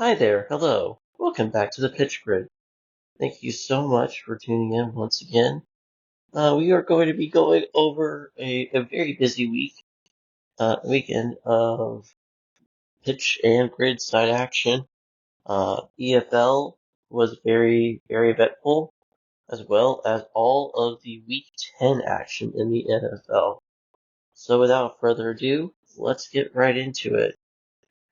Hi there, hello. Welcome back to the Pitch Grid. Thank you so much for tuning in once again. We are going to be going over a very busy weekend of pitch and grid side action. EFL was very eventful, as well as all of the Week 10 action in the NFL. So without further ado, let's get right into it.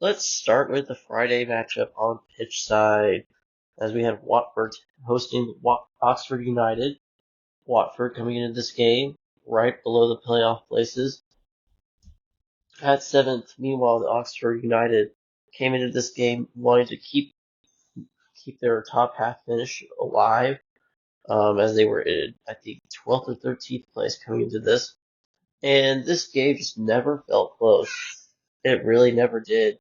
Let's start with the Friday matchup on pitch side, as we had Watford hosting Oxford United. Watford coming into this game right below the playoff places at seventh. Meanwhile, the Oxford United came into this game wanting to keep their top half finish alive, as they were in, I think, 12th or 13th place coming into this. And this game just never felt close. It really never did.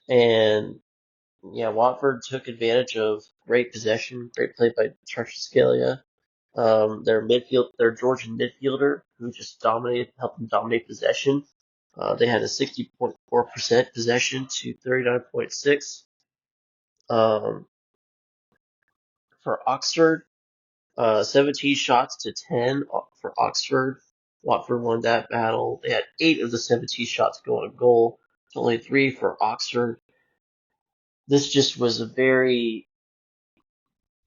And yeah, Watford took advantage of great possession, great play by Scalia. Their Georgian midfielder, who just helped them dominate possession. They had a 60.4% possession to 39.6. For Oxford, 17 shots to 10 for Oxford. Watford won that battle. They had 8 of the 17 shots go on goal. Only 3 for Oxford. This just was a very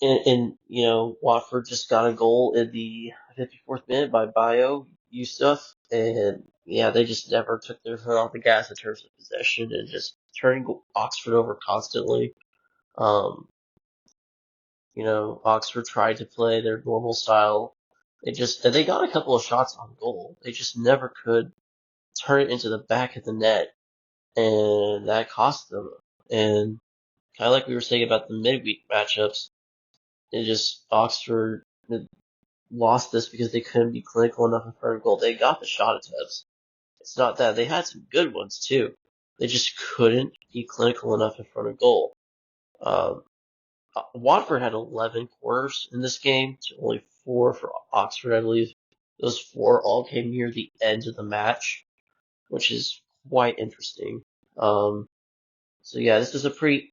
Watford just got a goal in the 54th minute by Bayo Yusuf, and yeah, they just never took their foot off the gas in terms of possession and just turning Oxford over constantly. Um, Oxford tried to play their normal style. They got a couple of shots on goal. They just never could turn it into the back of the net, and that cost them. And kind of like we were saying about the midweek matchups, Oxford lost this because they couldn't be clinical enough in front of goal. They got the shot attempts. It's not that. They had some good ones too. They just couldn't be clinical enough in front of goal. Um, Watford had 11 corners in this game to only 4 for Oxford, I believe. Those 4 all came near the end of the match, which is quite interesting. So yeah, this was a pretty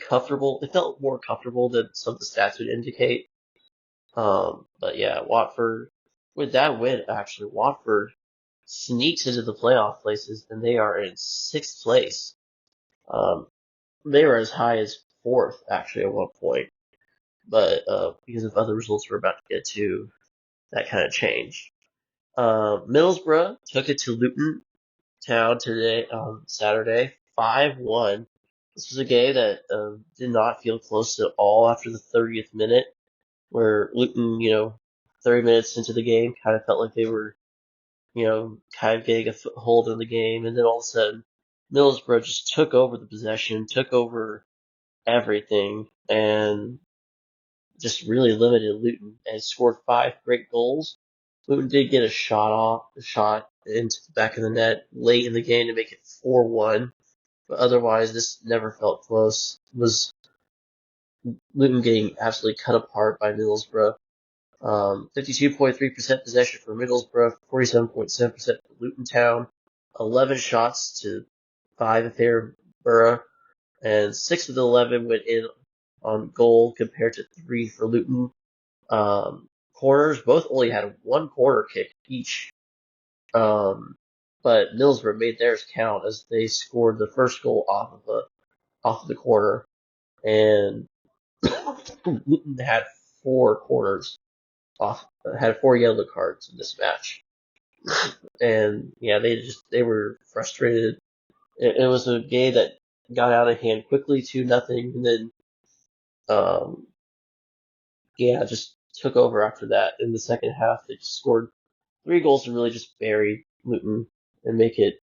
comfortable. It felt more comfortable than some of the stats would indicate. But yeah, with that win, actually, Watford sneaks into the playoff places, and they are in 6th place. Um, they were as high as 4th, actually, at one point. But because of other results we're about to get to, that kind of changed. Middlesbrough took it to Luton Town today, Saturday, 5-1. This was a game that did not feel close at all after the 30th minute, where Luton, 30 minutes into the game, kind of felt like they were, kind of getting a foothold in the game, and then all of a sudden, Middlesbrough just took over the possession, took over everything, and just really limited Luton, and scored 5 great goals. Luton did get a shot into the back of the net late in the game to make it 4-1, but otherwise, this never felt close. It was Luton getting absolutely cut apart by Middlesbrough. 52.3% possession for Middlesbrough, 47.7% for Luton Town, 11 shots to 5 if they're Borough, and 6 of the 11 went in on goal compared to 3 for Luton. Corners both only had 1 corner kick each, but Middlesbrough made theirs count as they scored the first goal off of the corner, and Luton had 4 corners had 4 yellow cards in this match. And yeah, they were frustrated. It was a game that got out of hand quickly, 2-0, and then just took over after that. In the second half, they just scored 3 goals and really just buried Luton and make it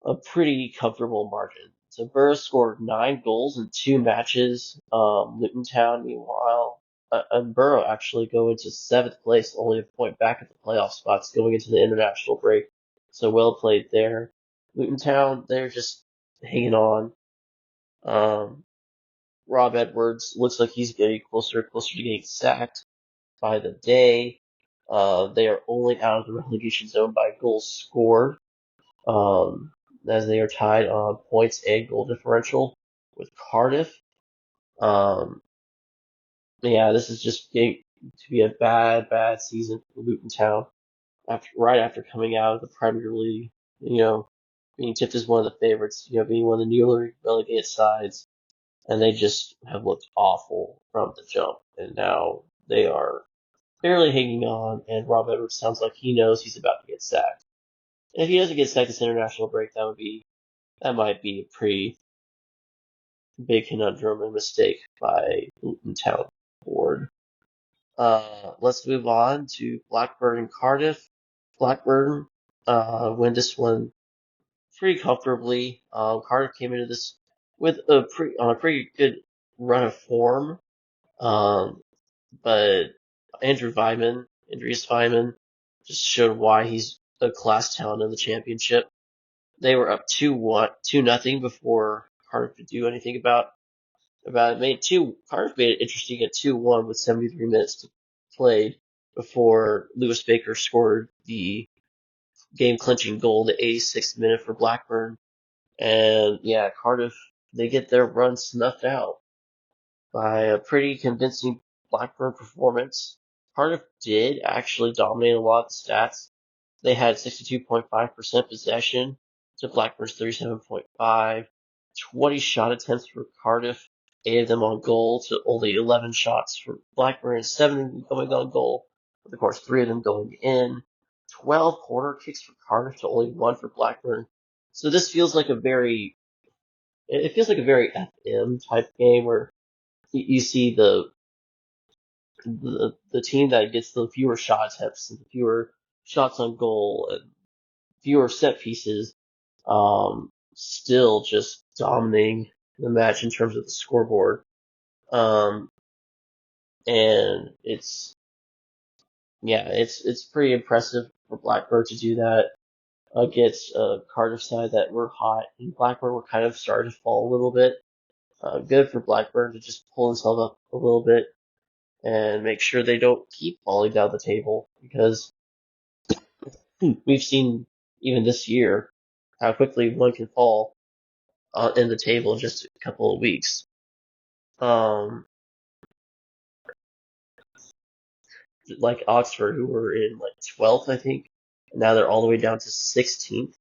a pretty comfortable margin. So Burris scored 9 goals in 2 matches. Luton Town, meanwhile, and Borough actually go into 7th place, only a point back at the playoff spots going into the international break. So well played there. Luton Town, they're just hanging on. Rob Edwards looks like he's getting closer and closer to getting sacked by the day. They are only out of the relegation zone by goals scored. Um, as they are tied on points and goal differential with Cardiff. Yeah, this is just getting to be a bad season for Luton Town right after coming out of the Premier League. Being tipped as one of the favorites. Being one of the newly relegated sides, and they just have looked awful from the jump, and now they are barely hanging on. And Rob Edwards sounds like he knows he's about to get sacked. And if he doesn't get sacked this international break, that might be a pretty big conundrum and mistake by Luton Town board. Let's move on to Blackburn and Cardiff. Blackburn win this one pretty comfortably. Cardiff came into this with on a pretty good run of form, but Andrew Vyman, Andreas Vyman, just showed why he's a class talent in the championship. They were up 2-0 before Cardiff could do anything about it. Cardiff made it interesting at 2-1 with 73 minutes played before Lewis Baker scored the game-clinching goal, the 86th minute for Blackburn. And yeah, Cardiff, they get their run snuffed out by a pretty convincing Blackburn performance. Cardiff did actually dominate a lot of the stats. They had 62.5% possession to Blackburn's 37.5. 20 shot attempts for Cardiff, 8 of them on goal to only 11 shots for Blackburn, and 7 going on goal, with of course 3 of them going in. 12 corner kicks for Cardiff to only 1 for Blackburn. So this feels like it feels like a very FM type game where you see the team that gets the fewer shot attempts and the fewer shots on goal and fewer set pieces, still just dominating the match in terms of the scoreboard. And it's pretty impressive for Blackburn to do that against a Cardiff side that were hot, and Blackburn were kind of starting to fall a little bit. Good for Blackburn to just pull himself up a little bit and make sure they don't keep falling down the table, because we've seen even this year how quickly one can fall in the table in just a couple of weeks. Like Oxford, who were in like 12th, I think, and now they're all the way down to 16th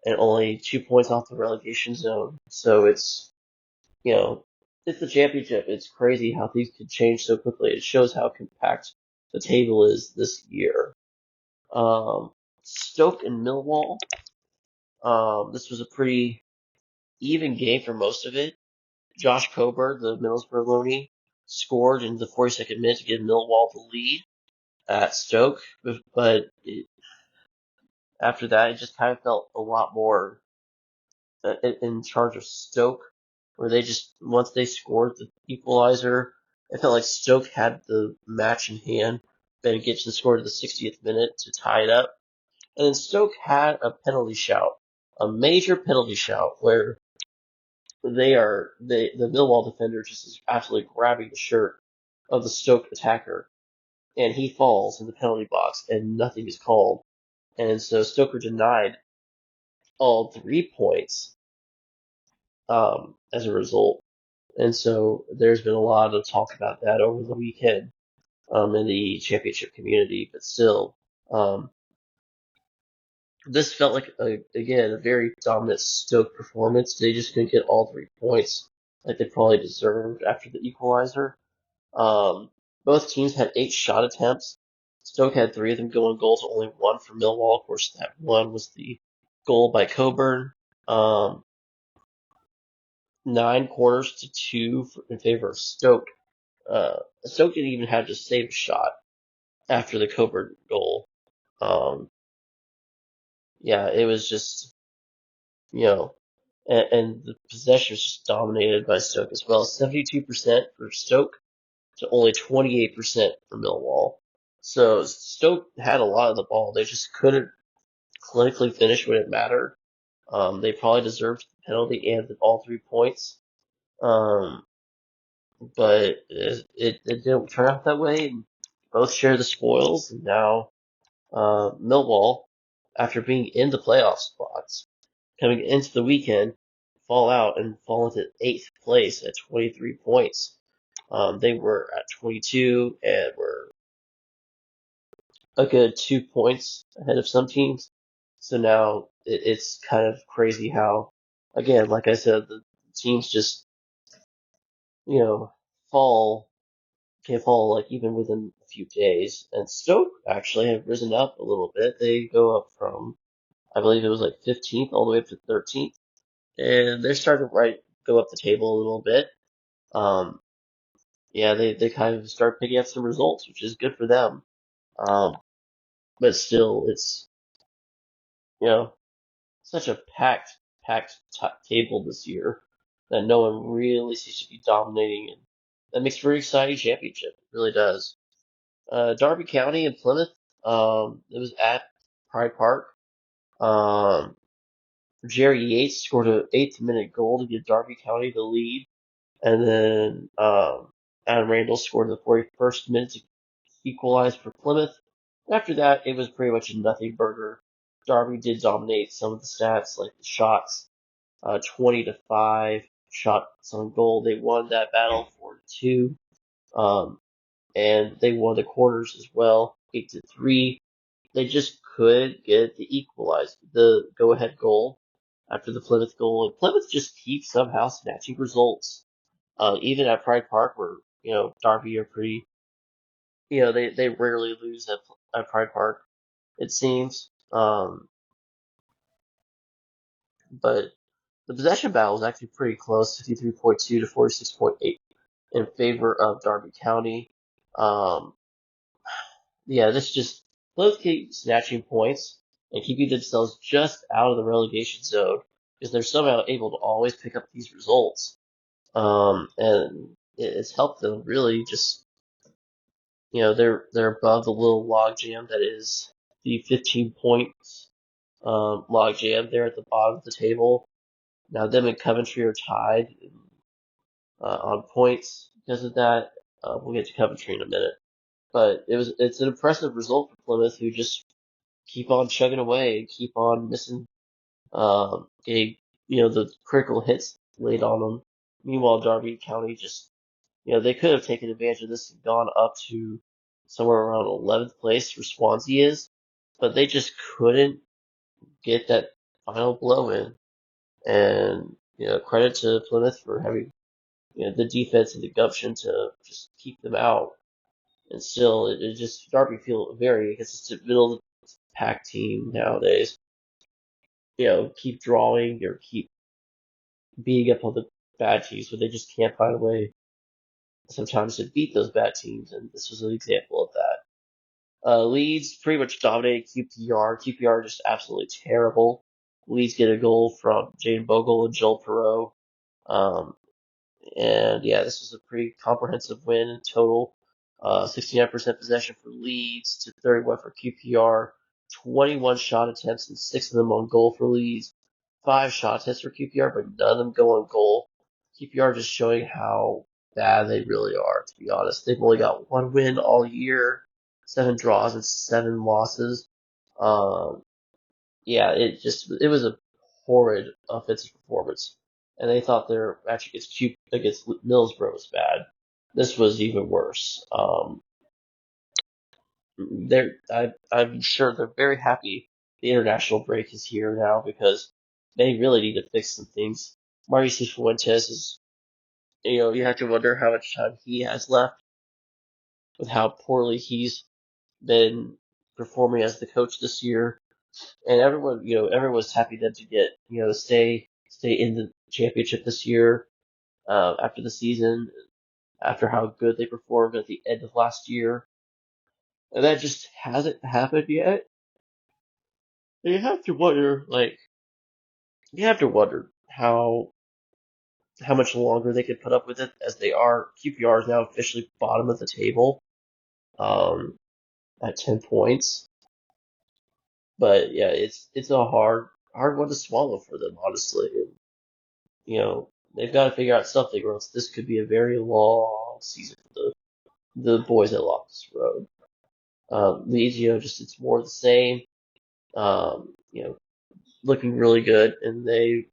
and only 2 points off the relegation zone. So it's the championship. It's crazy how things can change so quickly. It shows how compact the table is this year. Stoke and Millwall. This was a pretty even game for most of it. Josh Coburn, the Middlesbrough loanee, scored in the 42nd minute to give Millwall the lead at Stoke, but after that, it just kind of felt a lot more in charge of Stoke, where they just, once they scored the equalizer, it felt like Stoke had the match in hand. Ben Gibson scored at the 60th minute to tie it up. And then Stoke had a penalty shout, a major penalty shout, where the Millwall defender just is absolutely grabbing the shirt of the Stoke attacker, and he falls in the penalty box, and nothing is called. And so Stoker denied all 3 points as a result. And so there's been a lot of talk about that over the weekend in the championship community. But still, this felt like, again, a very dominant Stoke performance. They just couldn't get all 3 points like they probably deserved after the equalizer. Both teams had 8 shot attempts. Stoke had 3 of them going goal to only 1 for Millwall. Of course, that one was the goal by Coburn. 9 corners to 2 in favor of Stoke. Stoke didn't even have to save a shot after the Coburn goal. Yeah, it was just, and the possession was just dominated by Stoke as well. 72% for Stoke to only 28% for Millwall. So Stoke had a lot of the ball. They just couldn't clinically finish when it mattered. They probably deserved the penalty and all 3 points. But it didn't turn out that way. And both share the spoils, and now Millwall, after being in the playoff spots, coming into the weekend, fall out and fall into 8th place at 23 points. They were at 22 and were a good 2 points ahead of some teams. So now it's kind of crazy how, again, like I said, the teams just, you know, fall, can fall like even within a few days. And Stoke actually have risen up a little bit. They go up from, I believe it was like 15th all the way up to 13th. And they're starting to go up the table a little bit. Um, yeah, they kind of start picking up some results, which is good for them. Um, but still, it's, you know, such a packed table this year that no one really seems to be dominating, and that makes for an exciting championship. It really does. Derby County and Plymouth. It was at Pride Park. Um, Jerry Yates scored an 8th-minute goal to give Derby County the lead, and then Adam Randall scored in the 41st minute to equalize for Plymouth. After that, it was pretty much a nothing burger. Derby did dominate some of the stats, like the shots, 20-5 shots on goal. They won that battle 4-2, and they won the quarters as well, 8-3. They just could get the go-ahead goal after the Plymouth goal, and Plymouth just keeps somehow snatching results. Even at Pride Park, where Derby are pretty, they rarely lose at Pride Park, it seems. But the possession battle was actually pretty close, 53.2 to 46.8 in favor of Derby County. Um, yeah, this just both keep snatching points and keeping themselves just out of the relegation zone because they're somehow able to always pick up these results. And it's helped them really just, they're above the little logjam that is the 15 points logjam there at the bottom of the table. Now them and Coventry are tied on points because of that. We'll get to Coventry in a minute, but it's an impressive result for Plymouth, who just keep on chugging away and keep on missing the critical hits laid on them. Meanwhile, Derby County just they could have taken advantage of this and gone up to somewhere around 11th place where Swansea is, but they just couldn't get that final blow in. And credit to Plymouth for having the defense and the gumption to just keep them out. And still, it just Derby feel very consistent middle of the pack team nowadays. Keep drawing or keep beating up on the bad teams, but they just can't find a way sometimes to beat those bad teams, and this was an example of that. Leeds pretty much dominated QPR. QPR just absolutely terrible. Leeds get a goal from Jane Bogle and Joel Perot. Um, And yeah, this was a pretty comprehensive win in total. 69% possession for Leeds to 31 for QPR. 21 shot attempts and 6 of them on goal for Leeds. 5 shot attempts for QPR, but none of them go on goal. QPR just showing how bad they really are, to be honest. They've only got 1 win all year, 7 draws and 7 losses. Um, yeah, it was a horrid offensive performance, and they thought their match against Middlesbrough was bad. This was even worse. I'm sure they're very happy the international break is here now because they really need to fix some things. Mauricio Fuentes is, you have to wonder how much time he has left with how poorly he's been performing as the coach this year. And everyone was happy then to get, stay in the championship this year, after the season, after how good they performed at the end of last year. And that just hasn't happened yet. And you have to wonder how much longer they could put up with it, as they are. QPR is now officially bottom of the table, um, at 10 points. But yeah, it's a hard one to swallow for them, honestly. They've got to figure out something, or else this could be a very long season for the boys at Loftus Road. Leeds, just it's more of the same. Um, you know, looking really good, and they,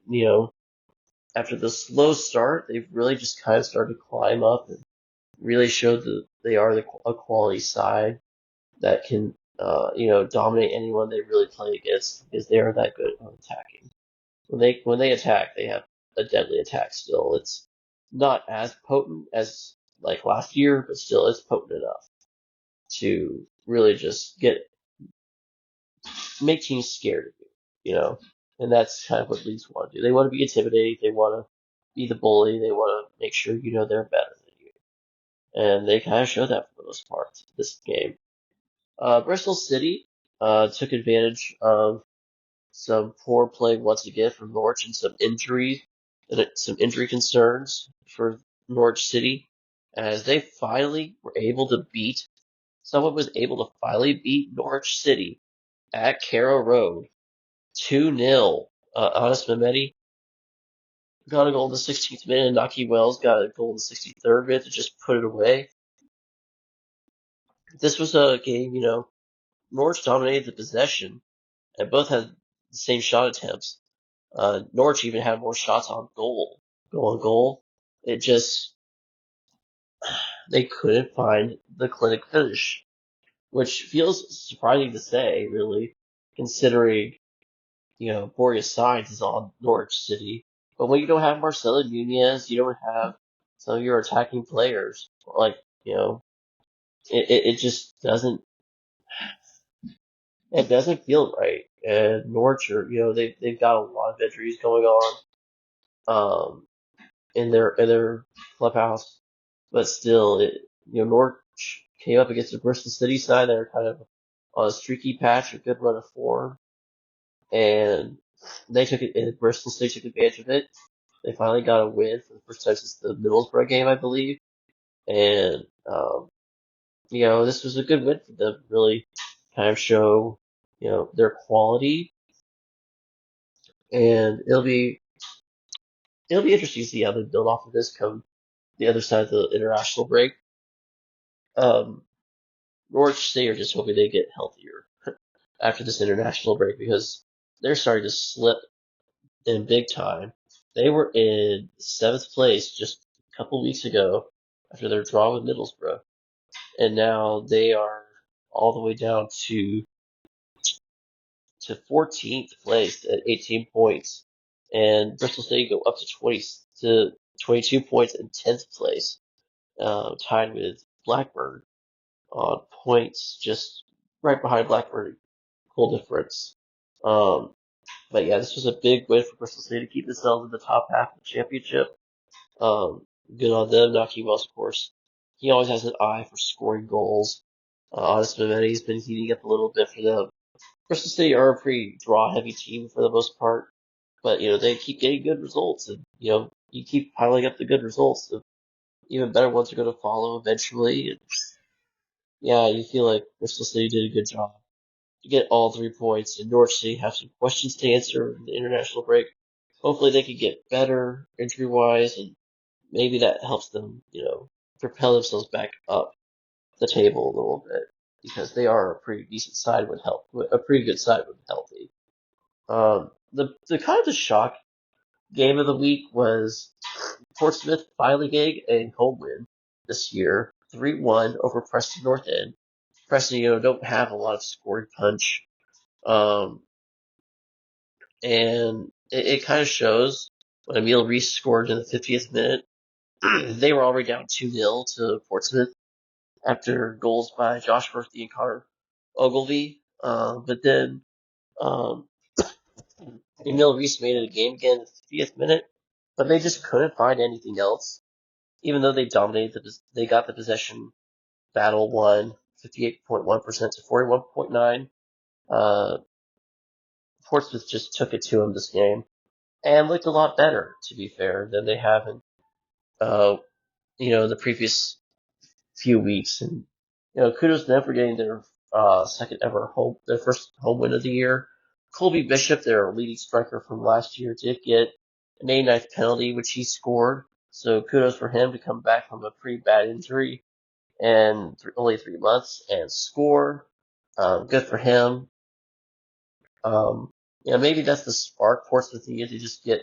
after the slow start, they've really just kind of started to climb up and really showed that they are a quality side that can, dominate anyone they really play against because they are that good on attacking. When they attack, they have a deadly attack still. It's not as potent as like last year, but still it's potent enough to really just make teams scared of you. And that's kind of what leagues want to do. They want to be intimidating. They want to be the bully. They want to make sure you know they're better than you. And they kind of show that for the most part this game. Bristol City took advantage of some poor play once again from Norwich and some injury concerns for Norwich City, as they finally were able to beat. Someone was able to finally beat Norwich City at Carrow Road 2-0. Anis Mehmeti got a goal in the 16th minute, and Naki Wells got a goal in the 63rd minute to just put it away. This was a game, Norwich dominated the possession, and both had the same shot attempts. Norwich even had more shots on goal. Goal. It just, they couldn't find the clinic finish, which feels surprising to say, really, considering, Borja Sainz is on Norwich City. But when you don't have Marcelo Nunez, you don't have some of your attacking players, like, it just doesn't feel right. And Norwich they've got a lot of injuries going on, in their clubhouse, but still, Norwich came up against the Bristol City side that are kind of on a streaky patch, a good run of form, and and Bristol City took advantage of it. They finally got a win for the first time since the Middlesbrough game, I believe, and this was a good win for them. Really, kind of show their quality, and it'll be interesting to see how they build off of this come the other side of the international break. Um, Norwich City are just hoping they get healthier after this international break because they're starting to slip in big time. They were in 7th place just a couple weeks ago after their draw with Middlesbrough, and now they are all the way down to 14th place at 18 points, and Bristol City go up to 22 points in 10th place, tied with Blackburn on points, just right behind Blackburn, goal difference. Um, but yeah, this was a big win for Bristol City to keep themselves in the top half of the championship. Good on them. Naki Wells, of course, he always has an eye for scoring goals. Anis Mehmeti's been heating up a little bit for them. Bristol City are a pretty draw-heavy team for the most part, but they keep getting good results, and you keep piling up the good results. So even better ones are going to follow eventually. And yeah, you feel like Bristol City did a good job to get all 3 points, and Norwich City have some questions to answer in the international break. Hopefully they can get better injury-wise, and maybe that helps them, propel themselves back up the table a little bit, because they are a pretty decent side a pretty good side when healthy. The kind of the shock game of the week was Portsmouth finally getting a home win this year, 3-1 over Preston North End. Preston, don't have a lot of scoring punch, and it kind of shows when Emil Reese scored in the 50th minute. They were already down 2-0 to Portsmouth after goals by Josh Murphy and Connor Ogilvie. But then um, Emil Reese made it a game again in the 50th minute, but they just couldn't find anything else. Even though they dominated, they got the possession battle won 58.1% to 41.9%. Portsmouth just took it to them this game and looked a lot better, to be fair, than they have in uh, the previous few weeks. And kudos to them for getting their their first home win of the year. Colby Bishop, their leading striker from last year, did get an 89th penalty, which he scored. So kudos for him to come back from a pretty bad injury and only 3 months and score. Good for him. Um, Yeah, maybe that's the spark Portsmouth needed to just get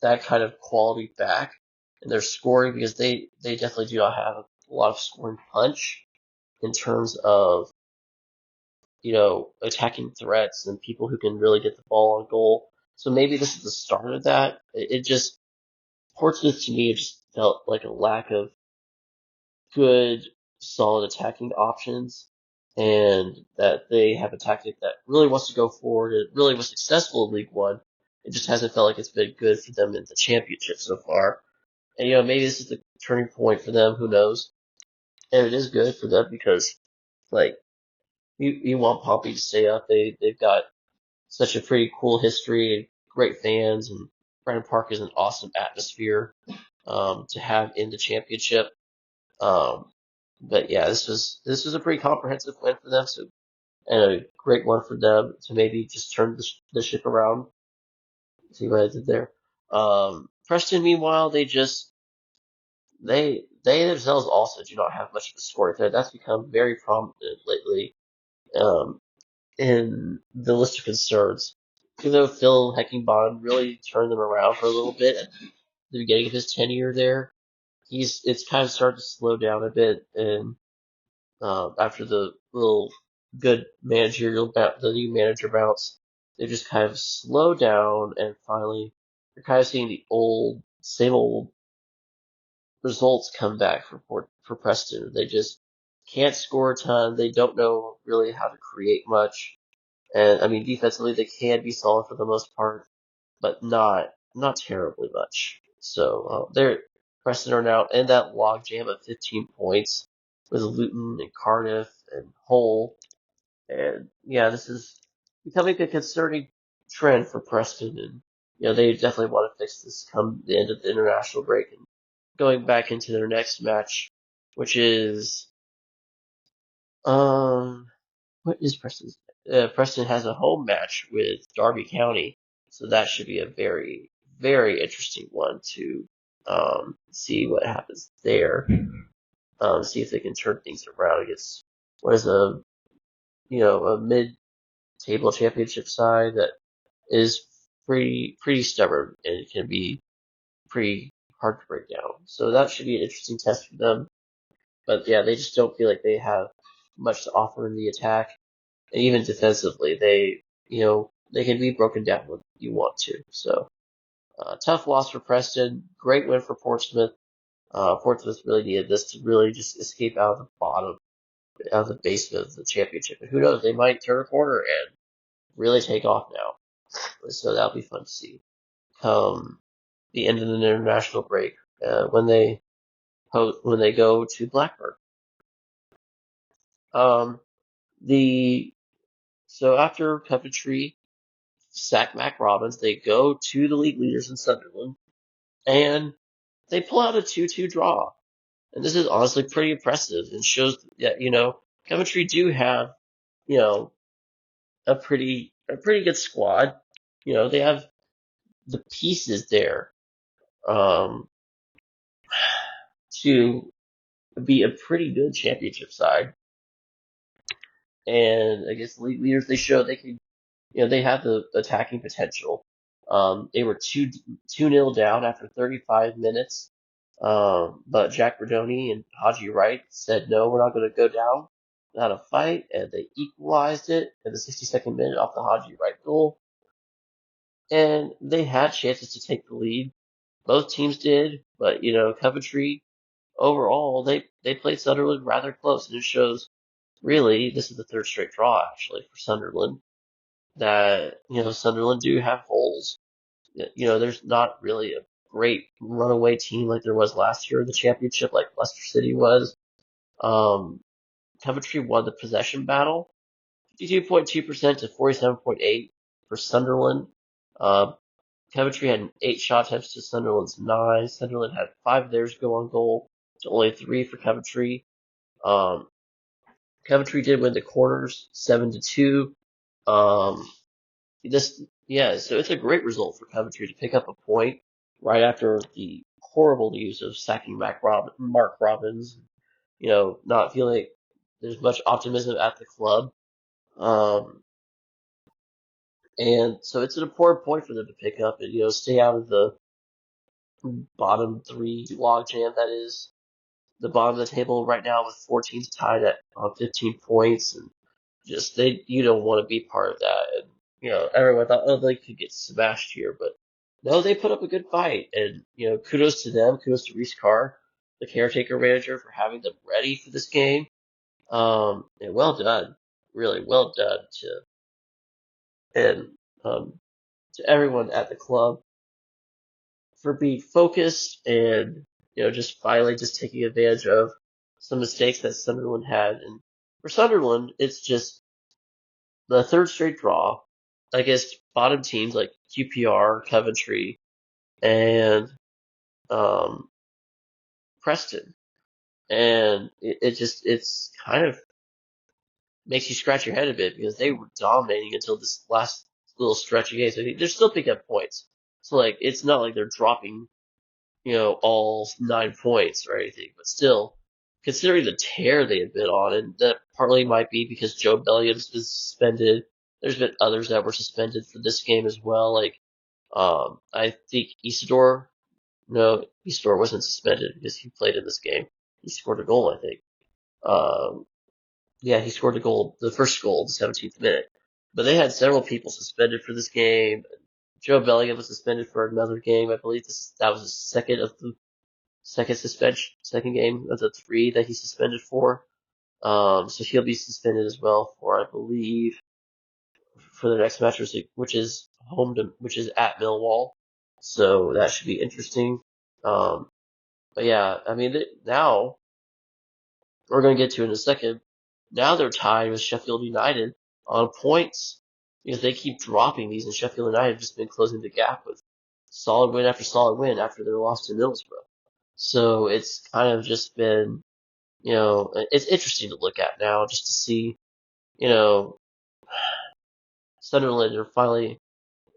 that kind of quality back in their scoring because they definitely do not have a lot of scoring punch in terms of attacking threats and people who can really get the ball on goal. So maybe this is the start of that. It just Portsmouth to me it just felt like a lack of good, solid attacking options, and that they have a tactic that really wants to go forward. It really was successful in League One. It just hasn't felt like it's been good for them in the championship so far. And maybe this is the turning point for them. Who knows? And it is good for them because, like, you want Pompey to stay up. They've got such a pretty cool history and great fans, and Brennan Park is an awesome atmosphere to have in the championship. Um, but yeah, this was a pretty comprehensive win for them, so and a great one for them to maybe just turn the ship around. See what I did there. Preston, meanwhile, they themselves also do not have much of a scoring threat. That's become very prominent lately in the list of concerns. Even though Phil Heckingbottom really turned them around for a little bit at the beginning of his tenure there, it's kind of started to slow down a bit, and after the little good the new manager bounce, they just kind of slow down, and finally you're kind of seeing the same old results come back for Preston. They just can't score a ton. They don't know really how to create much. And I mean, defensively, they can be solid for the most part, but not terribly much. So they're Preston are now in that logjam of 15 points with Luton and Cardiff and Hull, and yeah, this is becoming a concerning trend for Preston, and they definitely want to fix this come the end of the international break and going back into their next match, which is um what is Preston's? Preston has a home match with Derby County, so that should be a very, very interesting one to see what happens there. See if they can turn things around against what is a mid-table championship side that is pretty stubborn and can be pretty hard to break down. So that should be an interesting test for them. But yeah, they just don't feel like they have much to offer in the attack. And even defensively, they can be broken down when you want to. So, tough loss for Preston. Great win for Portsmouth. Portsmouth really needed this to really just escape out of the bottom, out of the basement of the championship. And who knows, they might turn a corner and really take off now. So that'll be fun to see come the end of the international break when they go to Blackburn. Um, the so after Coventry sack Mac Robbins, they go to the league leaders in Sunderland, and they pull out a 2-2 draw. And this is honestly pretty impressive and shows that, Coventry do have, you know, a pretty good squad. They have the pieces there, um, to be a pretty good championship side. And against the league leaders, they show they can, they have the attacking potential. They were 2-0 down after 35 minutes. But Jack Berdoni and Haji Wright said, no, we're not going to go down without a fight, and they equalized it in the 62nd minute off the Haji Wright goal. And they had chances to take the lead. Both teams did, but, Coventry, overall, they played Sunderland rather close, and it shows, really, this is the third straight draw, actually, for Sunderland, that, Sunderland do have holes. There's not really a great runaway team like there was last year in the championship, like Leicester City was. Um, Coventry won the possession battle, 52.2% to 47.8 for Sunderland. Uh, Coventry had 8 shot attempts to Sunderland's 9. Sunderland had 5 of theirs go on goal to only 3 for Coventry. Um, Coventry did win the corners 7-2. Um, so it's a great result for Coventry to pick up a point right after the horrible news of sacking Mark Robbins. Not feeling like there's much optimism at the club. Um, And so it's an important point for them to pick up and, stay out of the bottom three logjam that is the bottom of the table right now with four teams tied at 15 points. And just, you don't want to be part of that. And, everyone thought, oh, they could get smashed here, but no, they put up a good fight. And, kudos to them. Kudos to Reese Carr, the caretaker manager, for having them ready for this game. And well done. Really well done and, to everyone at the club for being focused and, just finally just taking advantage of some mistakes that Sunderland had. And for Sunderland, it's just the third straight draw against bottom teams like QPR, Coventry, and Preston. And it's kind of makes you scratch your head a bit because they were dominating until this last little stretch of games. I think they're still picking up points. So, like, it's not like they're dropping, all 9 points or anything, but still, considering the tear they had been on, and that partly might be because Joe Bellion's been suspended. There's been others that were suspended for this game as well. Like, I think Isidore wasn't suspended because he played in this game. He scored a goal, I think. Yeah, he scored a goal, the first goal, the 17th minute. But they had several people suspended for this game. Joe Bellingham was suspended for another game. I believe that was the second game of the three that he suspended for. So he'll be suspended as well for, I believe, for the next match, which is at Millwall. So that should be interesting. But yeah, I mean, now we're going to get to in a second. Now they're tied with Sheffield United on points because they keep dropping these, and Sheffield United have just been closing the gap with solid win after their loss to Middlesbrough. So it's kind of just been, it's interesting to look at now just to see, Sunderland are finally,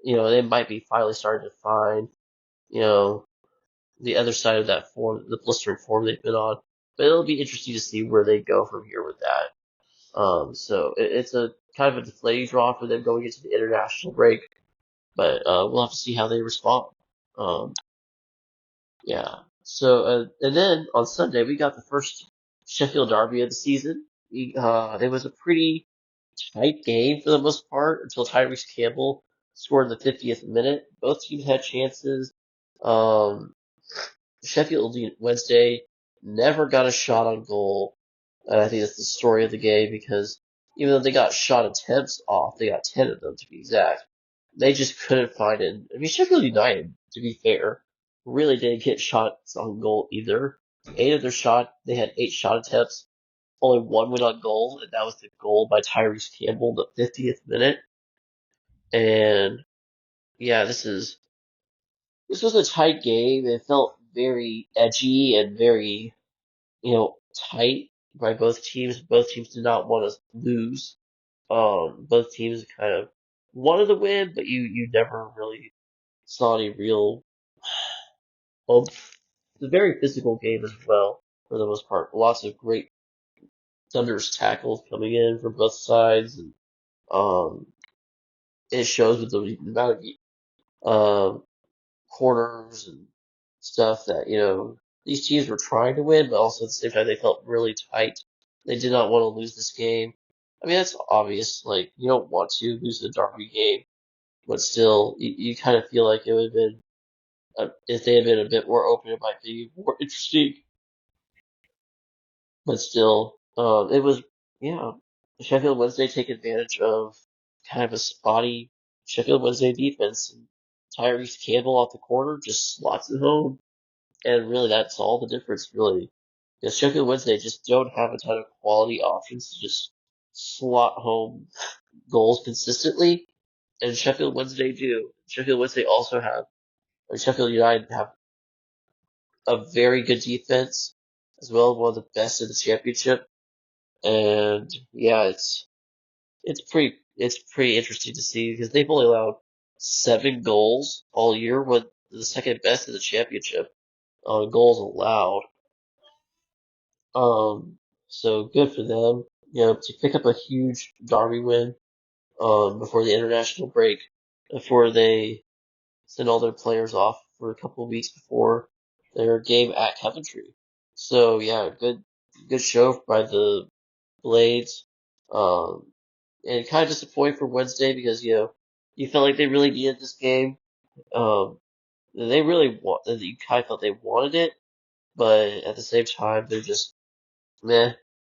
they might be finally starting to find, the other side of that form, the blistering form they've been on. But it'll be interesting to see where they go from here with that. So it's a kind of a deflating draw for them going into the international break, but we'll have to see how they respond. Yeah. So and then on Sunday we got the first Sheffield derby of the season. It was a pretty tight game for the most part until Tyrese Campbell scored in the 50th minute. Both teams had chances. Um, Sheffield Wednesday never got a shot on goal. And I think that's the story of the game because even though they got shot attempts off, they got 10 of them to be exact. They just couldn't find it. I mean, Sheffield United, to be fair, really didn't get shots on goal either. They had 8 shot attempts. Only one went on goal, and that was the goal by Tyrese Campbell in the 50th minute. And yeah, this was a tight game. It felt very edgy and very, tight by both teams. Both teams did not want to lose. Both teams kind of wanted to win, but you never really saw any real. Well, it's a very physical game as well for the most part. Lots of great thunderous tackles coming in from both sides, and um, it shows with the amount of corners and stuff that these teams were trying to win, but also at the same time they felt really tight. They did not want to lose this game. I mean, that's obvious. Like, you don't want to lose the derby game, but still, you kind of feel like it would have been, if they had been a bit more open, it might be more interesting. But still, it was, yeah, Sheffield Wednesday take advantage of kind of a spotty Sheffield Wednesday defense. And Tyrese Campbell off the corner just slots it home. And really, that's all the difference, really. Because Sheffield Wednesday just don't have a ton of quality options to just slot home goals consistently. And Sheffield Wednesday do. Sheffield United have a very good defense, as well as one of the best in the championship. And yeah, it's pretty interesting to see because they've only allowed 7 goals all year, when the second best in the championship on goals allowed. So good for them, to pick up a huge derby win, before the international break. before they send all their players off for a couple of weeks before their game at Coventry. So yeah, good show by the Blades. Um, and kind of disappointing for Wednesday because you felt like they really needed this game. Um, they really want. You kind of felt they wanted it, but at the same time, they're just meh.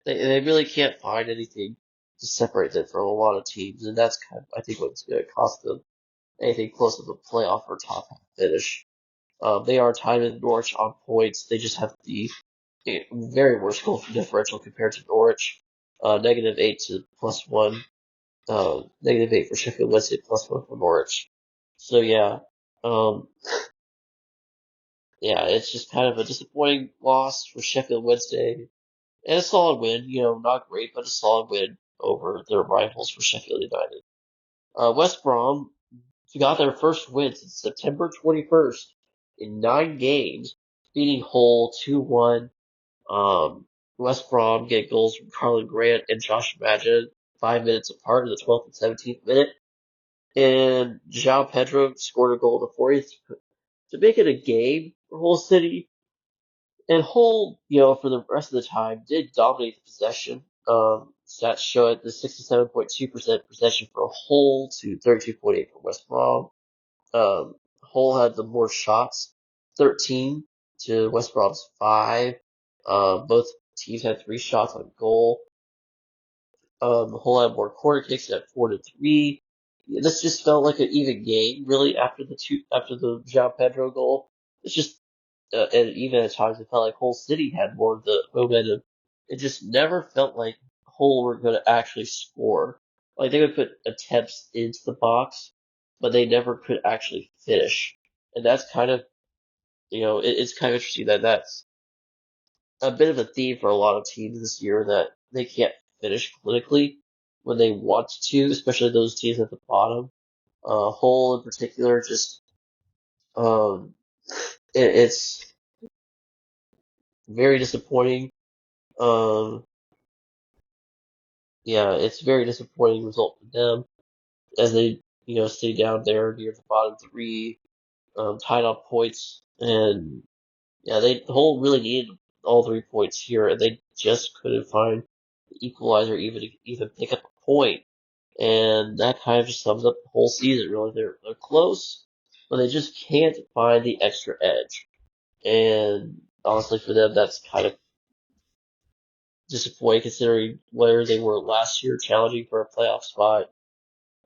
They really can't find anything to separate them from a lot of teams, and that's kind of I think what's going to cost them anything close to the playoff or top half finish. They are tied with Norwich on points. They just have the very worst goal differential compared to Norwich. -8 to +1. -8 for Sheffield Wednesday, +1 for Norwich. So um, yeah, it's just kind of a disappointing loss for Sheffield Wednesday. And a solid win, not great, but a solid win over their rivals for Sheffield United. West Brom got their first win since September 21st in 9 games, beating Hull 2-1. West Brom get goals from Carlin Grant and Josh Maja 5 minutes apart in the 12th and 17th minute. And João Pedro scored a goal in the 40th to make it a game for Hull City. And Hull, for the rest of the time, did dominate the possession. Stats show it the 67.2% possession for Hull to 32.8 for West Brom. Hull had the more shots, 13 to West Brom's 5. Both teams had 3 shots on goal. Hull had more corner kicks at 4-3. This just felt like an even game, really, after the João Pedro goal. It's just and even at times it felt like Hull City had more of the momentum. It just never felt like Hull were going to actually score. Like they would put attempts into the box, but they never could actually finish. And that's kind of, it's kind of interesting that that's a bit of a theme for a lot of teams this year that they can't finish clinically when they want to, especially those teams at the bottom. Hull in particular, just um, it's very disappointing. Um, yeah, it's a very disappointing result for them as they, stay down there near the bottom three, tied on points, and yeah, the whole really needed all 3 points here, and they just couldn't find the equalizer even pick up a point, and that kind of just sums up the whole season. Really, they're close, but they just can't find the extra edge, and honestly, for them, that's kind of disappointing considering where they were last year, challenging for a playoff spot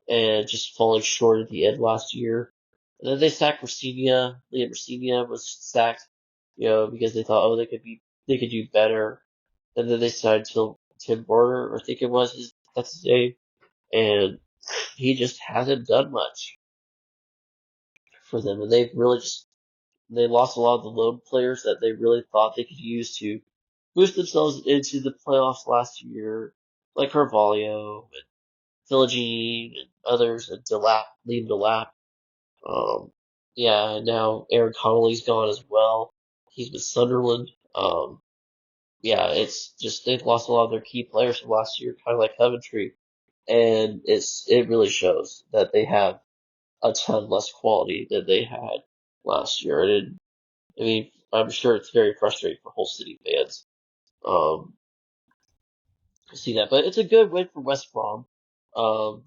and just falling short at the end last year. And then they sacked Racina. Liam Racina was sacked, because they thought, oh, they could do better. And then they signed Tim Burner, I think that's his name. And he just hasn't done much for them. And they lost a lot of the loan players that they really thought they could use to boost themselves into the playoffs last year, like Carvalho and Philogene and others, and Liam Delap. Um, yeah, and now Aaron Connolly's gone as well. He's with Sunderland. Yeah, it's just they've lost a lot of their key players from last year, kind of like Coventry, and it really shows that they have a ton less quality than they had last year. And I mean, I'm sure it's very frustrating for Hull City fans um, to see that, but it's a good win for West Brom.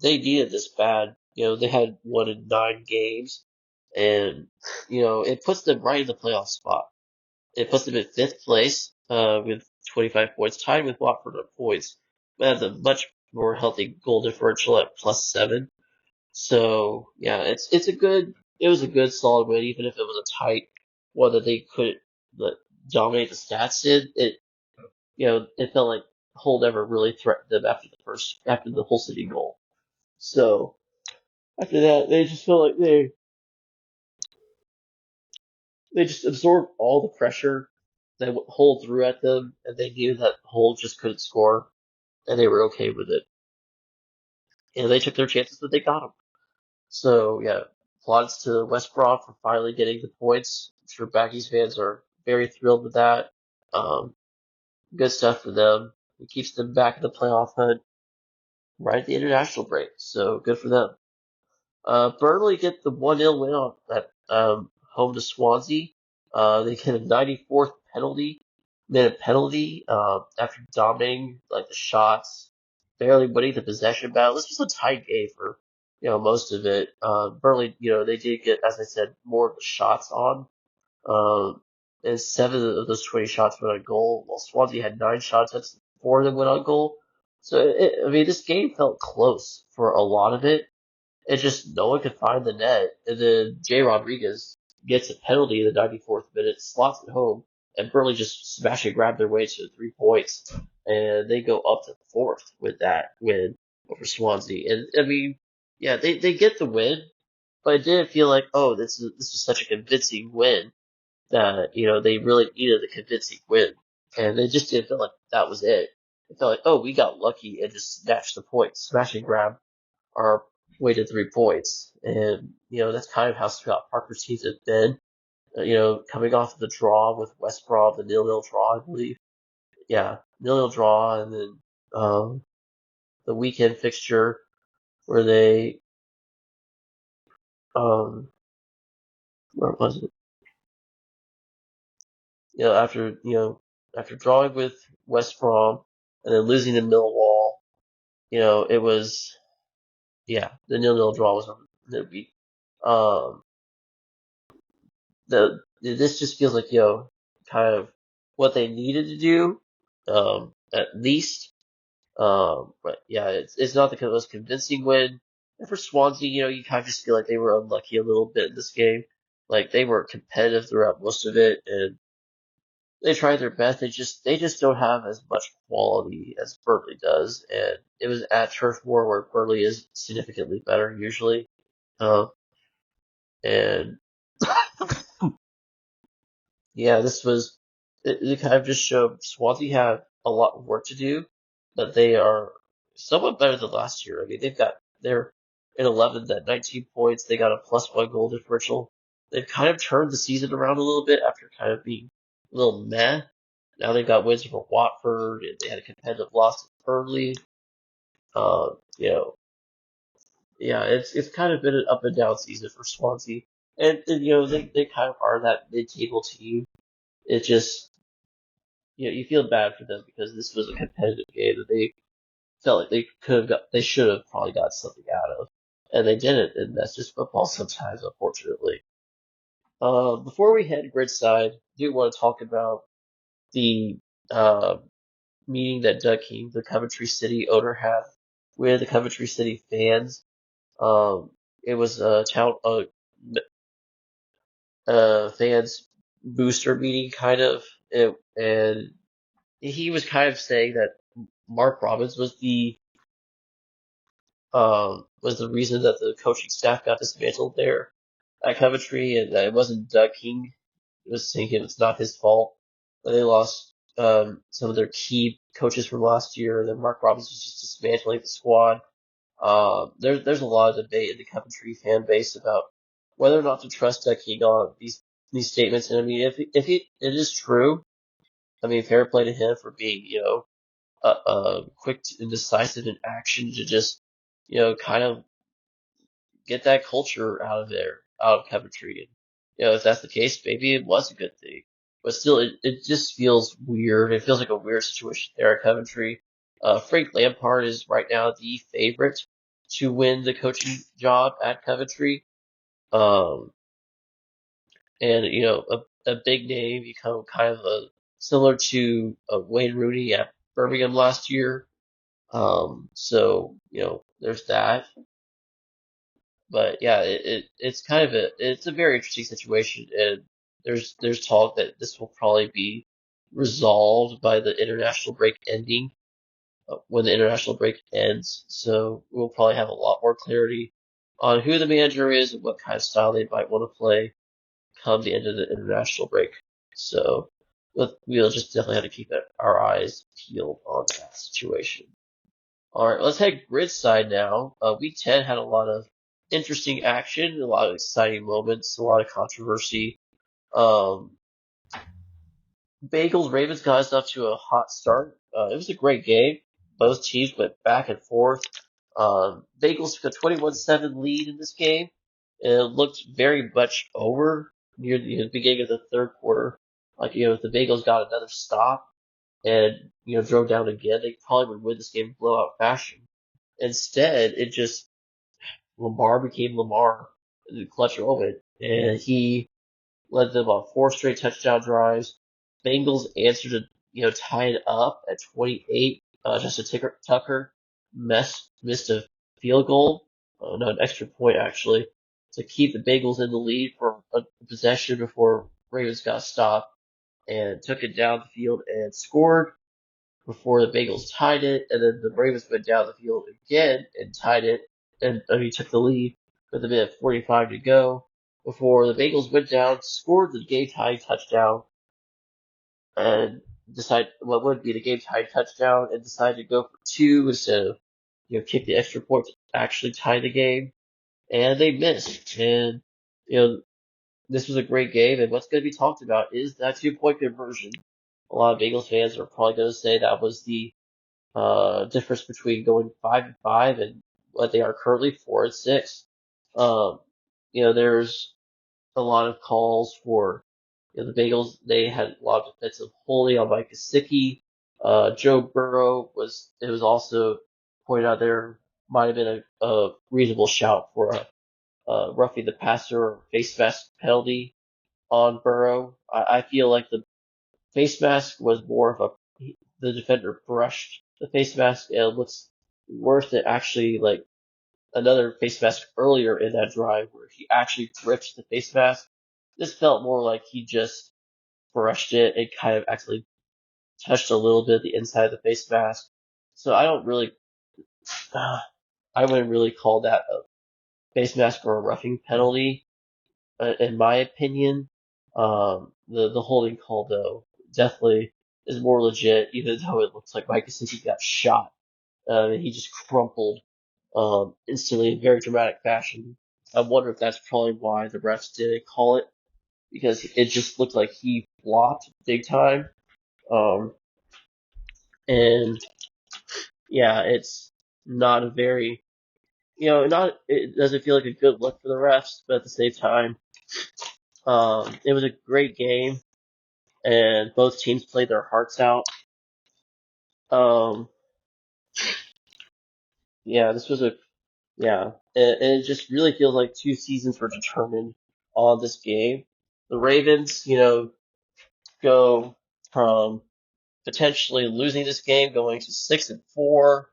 They needed this bad. They had won in 9 games, and it puts them right in the playoff spot. It puts them in 5th place with 25 points, tied with Watford on points, but has a much more healthy goal differential at +7. So yeah, it was a good solid win, even if it was a tight one that they couldn't dominate the stats in. It felt like Hull never really threatened them after the Hull City goal. So after that, they just felt like they just absorbed all the pressure that Hull threw at them, and they knew that Hull just couldn't score, and they were okay with it. And they took their chances, but they got them. So yeah, plaudits to West Brom for finally getting the points. I'm sure Baggies fans are very thrilled with that. Um, Good stuff for them. It keeps them back in the playoff hunt right at the international break. So good for them. Burnley get the 1-0 win on at home to Swansea. They get a 94th minute penalty after dominating like the shots, barely winning the possession battle. This was a tight game for most of it. Burnley, they did get, as I said, more of the shots on. Um, and 7 of those 20 shots went on goal, while Swansea had 9 shots. That's 4 of them went on goal. So I mean, this game felt close for a lot of it. It's just no one could find the net, and then Jay Rodriguez gets a penalty in the 94th minute, slots it home, and Burnley just smash and grab their way to 3 points, and they go up to fourth with that win over Swansea. And I mean, yeah, they get the win, but it didn't feel like, oh, this was such a convincing win that they really needed a convincing win, and they just didn't feel like that was it. It felt like, oh, we got lucky and just snatched the points, smash and grab our way to 3 points. And, that's kind of how Scott Parker's teams have been. Coming off of the draw with West Brom, the 0-0 draw, I believe. Yeah, 0-0 draw, and then the weekend fixture where they, where was it? After drawing with West Brom and then losing to Millwall, it was, yeah, the 0-0 draw was on midweek. Um, this just feels like kind of what they needed to do, at least. But yeah, it's not the most convincing win. And for Swansea, you kind of just feel like they were unlucky a little bit in this game. Like they were competitive throughout most of it, and they tried their best. They just don't have as much quality as Burnley does, and it was at Turf Moor where Burnley is significantly better usually. Uh, and Yeah, this was it kind of just showed Swansea have a lot of work to do, but they are somewhat better than last year. I mean, they're in 11th at 19 points. They got a +1 goal differential. They've kind of turned the season around a little bit after kind of being a little meh. Now they've got wins over Watford, and they had a competitive loss early. You know, yeah, it's kind of been an up and down season for Swansea, and they kind of are that mid-table team. It just you feel bad for them because this was a competitive game that they felt like they should have probably got something out of, and they didn't, and that's just football sometimes, unfortunately. Before we head grid-side, I do want to talk about the uh, meeting that Doug King, the Coventry City owner, had with the Coventry City fans. It was a fans booster meeting, kind of, and he was kind of saying that Mark Robbins was the reason that the coaching staff got dismantled there at Coventry, and that it wasn't Doug King. He was saying it's not his fault that they lost some of their key coaches from last year, and then Mark Robbins was just dismantling the squad. There's a lot of debate in the Coventry fan base about whether or not to trust Doug King on these statements. And I mean, if it is true, I mean, fair play to him for being quick and decisive in action to just kind of get that culture out of there, out of Coventry. And if that's the case, maybe it was a good thing. But still, it just feels weird. It feels like a weird situation there at Coventry. Frank Lampard is right now the favorite to win the coaching job at Coventry. Um, and a big name, kind of similar to Wayne Rooney at Birmingham last year. So there's that. But yeah, it's kind of it's a very interesting situation, and there's talk that this will probably be resolved by the international break ending, when the international break ends. So we'll probably have a lot more clarity on who the manager is and what kind of style they might want to play come the end of the international break. So we'll just definitely have to keep our eyes peeled on that situation. All right, let's head grid side now. Week 10 had a lot of interesting action, a lot of exciting moments, a lot of controversy. Um, Bengals Ravens got us off to a hot start. It was a great game. Both teams went back and forth. Bengals took a 21-7 lead in this game. And it looked very much over near the beginning of the third quarter. Like, if the Bengals got another stop and, drove down again, they probably would win this game in blowout fashion. Instead, Lamar became Lamar in the clutch moment, and he led them on 4 straight touchdown drives. Bengals answered to, tie it up at 28. Justin Tucker missed a field goal, no, an extra point actually, to keep the Bengals in the lead for a possession before Ravens got stopped and took it down the field and scored before the Bengals tied it, and then the Ravens went down the field again and tied it, and took the lead with a minute 45 to go before the Bengals went down, scored the game-tying touchdown, and decided what would be the game-tying touchdown, and decided to go for two instead of kick the extra point to actually tie the game, and they missed. And this was a great game, and what's going to be talked about is that 2-point conversion. A lot of Bengals fans are probably going to say that was the difference between going 5-5 and what they are currently 4-6. Um, there's a lot of calls for the Bengals. They had a lot of defensive holding on Mike Gesicki. Joe Burrow it was also pointed out there might have been a reasonable shout for a roughing the passer or face mask penalty on Burrow. I feel like the face mask was more of the defender brushed the face mask, and it looks worse than actually like another face mask earlier in that drive where he actually gripped the face mask. This felt more like he just brushed it and kind of actually touched a little bit of the inside of the face mask. So I wouldn't really call that a face mask or a roughing penalty, in my opinion. The holding call though definitely is more legit, even though it looks like Mike Gesicki got shot. And he just crumpled instantly in very dramatic fashion. I wonder if that's probably why the refs didn't call it, because it just looked like he flopped big time. Um, and yeah, it's not a very, it doesn't feel like a good look for the refs, but at the same time, it was a great game, and both teams played their hearts out. Um, yeah, this was and it just really feels like 2 seasons were determined on this game. The Ravens, go from potentially losing this game, going to 6-4.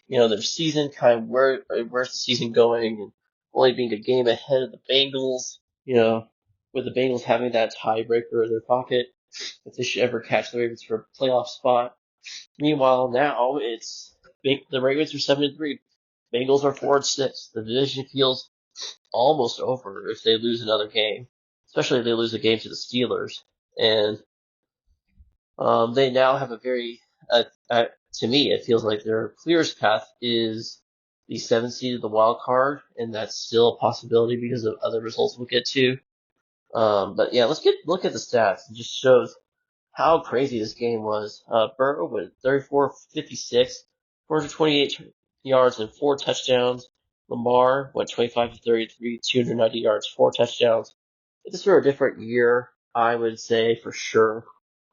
Their season kind of where's the season going, and only being a game ahead of the Bengals. With the Bengals having that tiebreaker in their pocket, if they should ever catch the Ravens for a playoff spot. Meanwhile, now the Ravens are 7-3. Bengals are 4-6. The division feels almost over if they lose another game, especially if they lose a game to the Steelers. And they now have a to me, it feels like their clearest path is the 7th seed of the wild card, and that's still a possibility because of other results we'll get to. But yeah, look at the stats. It just shows how crazy this game was. Burrow went 34-56, 428 yards and 4 touchdowns. Lamar went 25-33, 290 yards, 4 touchdowns. If this were a different year, I would say for sure,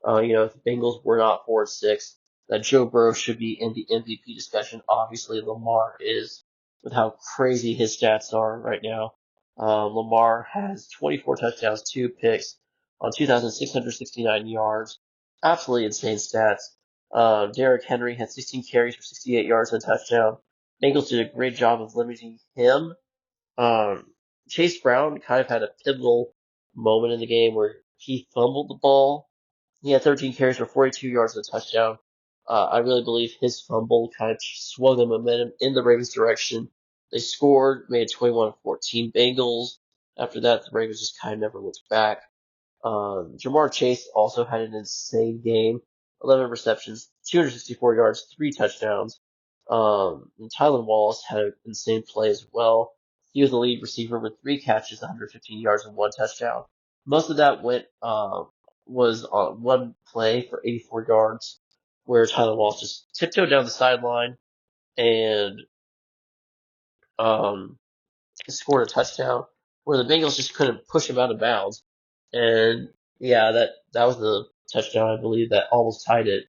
if the Bengals were not 4-6, that Joe Burrow should be in the MVP discussion. Obviously, Lamar is, with how crazy his stats are right now. Lamar has 24 touchdowns, 2 picks on 2,669 yards. Absolutely insane stats. Derrick Henry had 16 carries for 68 yards and a touchdown. Bengals did a great job of limiting him. Chase Brown kind of had a pivotal moment in the game where he fumbled the ball. He had 13 carries for 42 yards and a touchdown. I really believe his fumble kind of swung the momentum in the Ravens' direction. They scored, made it 21-14 Bengals. After that, the Ravens just kind of never looked back. Jamar Chase also had an insane game. 11 receptions, 264 yards, 3 touchdowns. And Tylan Wallace had an insane play as well. He was the lead receiver with 3 catches, 115 yards, and 1 touchdown. Most of that was on one play for 84 yards, where Tylan Wallace just tiptoed down the sideline and um, scored a touchdown where the Bengals just couldn't push him out of bounds. And yeah, that was the touchdown, I believe, that almost tied it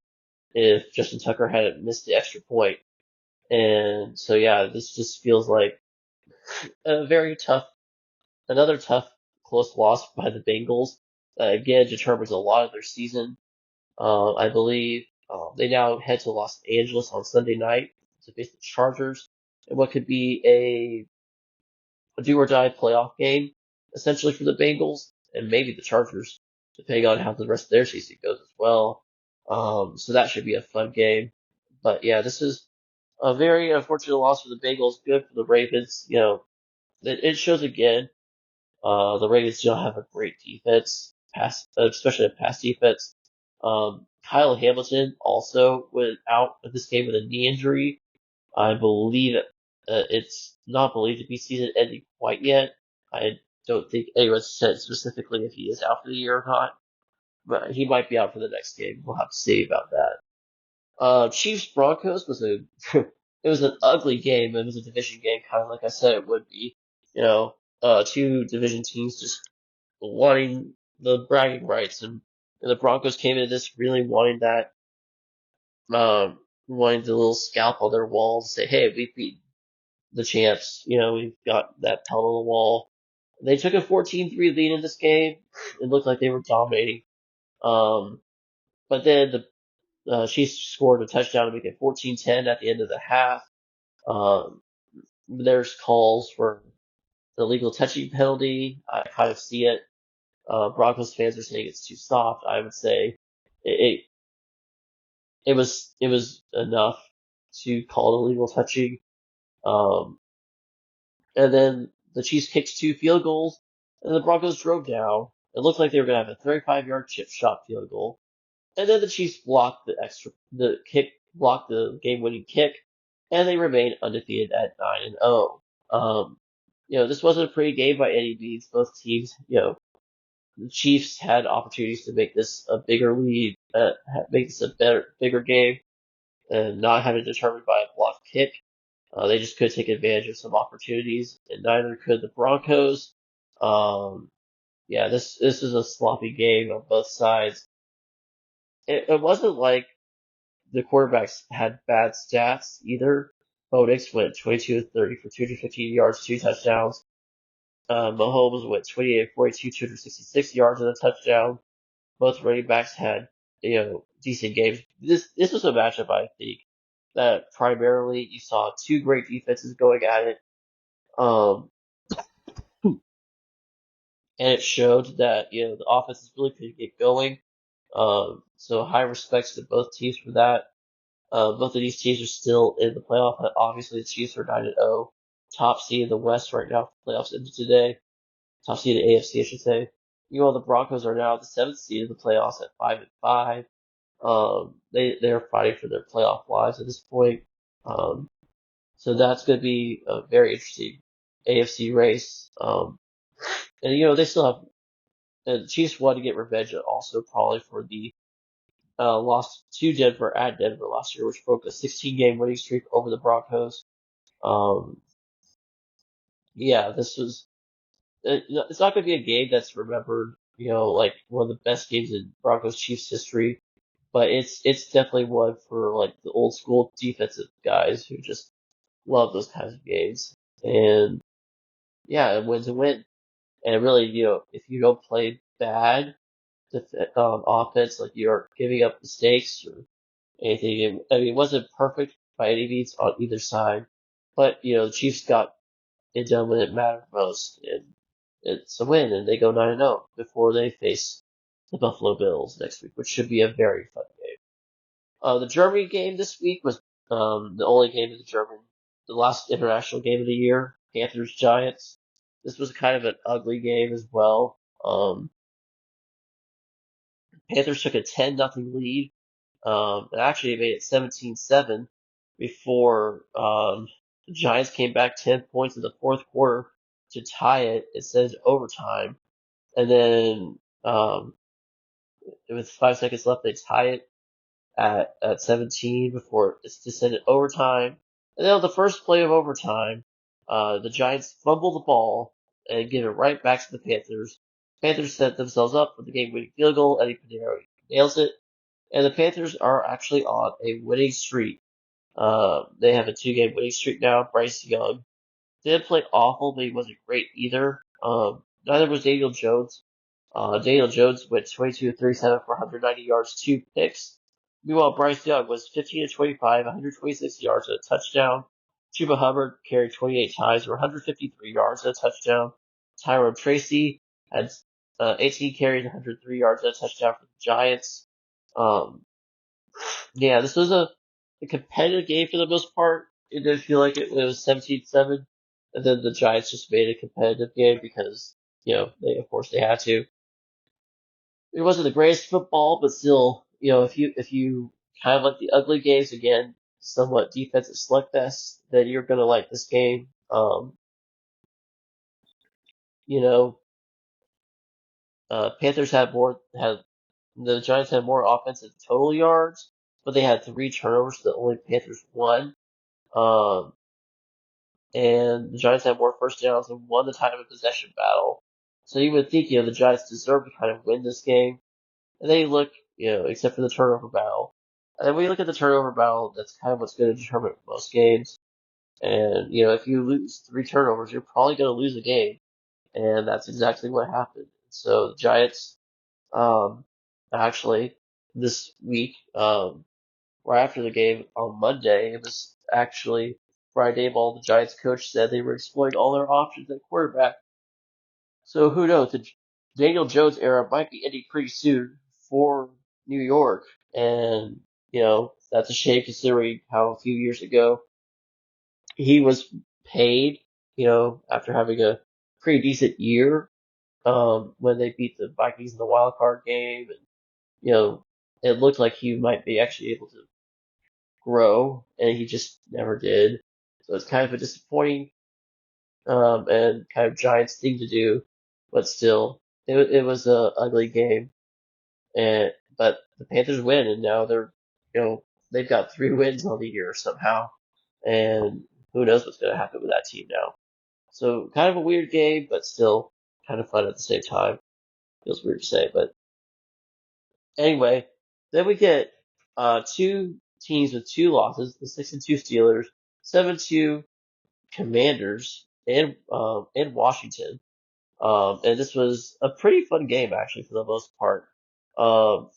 if Justin Tucker hadn't missed the extra point. And so yeah, this just feels like a very another tough close loss by the Bengals. Again, determines a lot of their season. I believe they now head to Los Angeles on Sunday night to face the Chargers in what could be a do or die playoff game, essentially for the Bengals and maybe the Chargers, depending on how the rest of their season goes as well. So that should be a fun game. But yeah, this is a very unfortunate loss for the Bengals. Good for the Ravens. You know, it shows again. The Ravens don't have a great defense, especially a pass defense. Kyle Hamilton also went out of this game with a knee injury. I believe it's not believed to be season ending quite yet. I don't think anyone said specifically if he is out for the year or not, but he might be out for the next game. We'll have to see about that. Chiefs Broncos was it was an ugly game. It was a division game, kind of like I said it would be. You know, two division teams just wanting the bragging rights, and the Broncos came into this really wanting that, wanting the little scalp on their wall to say, hey, we beat the champs. You know, we've got that pelt on the wall. They took a 14-3 lead in this game. It looked like they were dominating. Um, but then the Chiefs scored a touchdown to make it 14-10 at the end of the half. Um, there's calls for the illegal touching penalty. I kind of see it. Broncos fans are saying it's too soft. I would say it it was enough to call it illegal touching. Um, and then the Chiefs kicked two field goals, and the Broncos drove down. It looked like they were going to have a 35-yard chip shot field goal, and then the Chiefs blocked blocked the game-winning kick, and they remained undefeated at 9-0. You know, this wasn't a pretty game by any means. Both teams, you know, the Chiefs had opportunities to make this a bigger lead, make this a bigger game, and not have it determined by a blocked kick. They just could take advantage of some opportunities, and neither could the Broncos. Um, yeah, this is a sloppy game on both sides. It wasn't like the quarterbacks had bad stats either. Bo Nix went 22 of 30 for 215 yards, two touchdowns. Mahomes went 28 of 42, 266 yards and a touchdown. Both running backs had, you know, decent games. This was a matchup, I think, that primarily you saw two great defenses going at it. Um, and it showed that, you know, the offenses really couldn't get going. So high respects to both teams for that. Both of these teams are still in the playoff. Obviously, the Chiefs are 9-0, top seed in the West right now. Playoffs ended today. Top seed in the AFC, I should say. You know, the Broncos are now the seventh seed in the playoffs at 5-5. They're fighting for their playoff lives at this point. So that's going to be a very interesting AFC race. And you know, they still have, and the Chiefs want to get revenge also probably for the loss to Denver at Denver last year, which broke a 16-game winning streak over the Broncos. Um, yeah, this was. It's not going to be a game that's remembered, you know, like one of the best games in Broncos Chiefs history, but it's definitely one for like the old school defensive guys who just love those kinds of games. And yeah, a win's a win. And really, you know, if you don't play bad offense, like you're giving up mistakes or anything. I mean, it wasn't perfect by any means on either side, but you know, the Chiefs got it done when it mattered most, and it's a win, and they go 9-0 before they face the Buffalo Bills next week, which should be a very fun game. The Germany game this week was the only game of the last international game of the year, Panthers Giants. This was kind of an ugly game as well. Panthers took a 10-0 lead. And actually, it made it 17-7 before the Giants came back 10 points in the fourth quarter to tie it. It says overtime. And then with 5 seconds left, they tie it at 17 before it's descended overtime. And then on the first play of overtime, The Giants fumble the ball and give it right back to the Panthers. Panthers set themselves up for the game-winning field goal. Eddie Pinheiro nails it, and the Panthers are actually on a winning streak. They have a 2-game winning streak now. Bryce Young didn't play awful, but he wasn't great either. Neither was Daniel Jones. Daniel Jones went 22 37 for 190 yards, 2 picks. Meanwhile, Bryce Young was 15 25, 126 yards and a touchdown. Chuba Hubbard carried 28 times for 153 yards and a touchdown. Tyrone Tracy had 18 carries, 103 yards and a touchdown for the Giants. Yeah, this was a competitive game for the most part. It did feel like it was 17-7, and then the Giants just made a competitive game because, of course they had to. It wasn't the greatest football, but still, if you kind of like the ugly games, again, somewhat defensive slugfest, then you're gonna like this game. You know, Panthers had the Giants had more offensive total yards, but they had 3 turnovers. The only Panthers won. Um, and the Giants had more first downs and won the time of possession battle. So you would think, the Giants deserve to kind of win this game. And then you look, except for the turnover battle. And then when you look at the turnover battle, that's kind of what's going to determine most games. And, if you lose 3 turnovers, you're probably going to lose a game. And that's exactly what happened. So the Giants, actually, this week, right after the game on Monday, it was actually Brian Daboll, the Giants coach, said they were exploring all their options at quarterback. So who knows? The Daniel Jones era might be ending pretty soon for New York. And, that's a shame considering how a few years ago he was paid, after having a pretty decent year, when they beat the Vikings in the wild card game. And, it looked like he might be actually able to grow, and he just never did. So it's kind of a disappointing, and kind of Giants thing to do, but still, it was a ugly game. But the Panthers win, and now they've got 3 wins on the year somehow, and who knows what's going to happen with that team now. So kind of a weird game, but still kind of fun at the same time. Feels weird to say, but anyway, then we get 2 teams with 2 losses: the 6-2 Steelers, 7-2 Commanders, and Washington. And this was a pretty fun game actually for the most part. Um,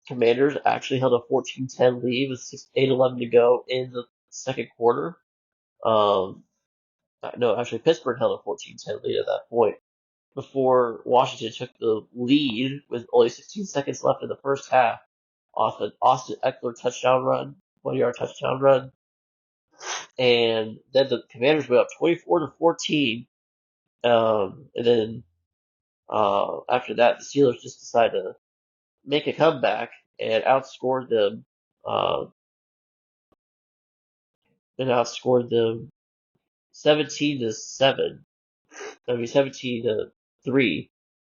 Commanders actually held a 14-10 lead with 8:11 to go in the second quarter. No, actually Pittsburgh held a 14-10 lead at that point before Washington took the lead with only 16 seconds left in the first half off an Austin Eckler touchdown run, 1-yard touchdown run. And then the Commanders went up 24-14. And then after that, the Steelers just decided to make a comeback and outscored them. And outscored them 17-7. 17-3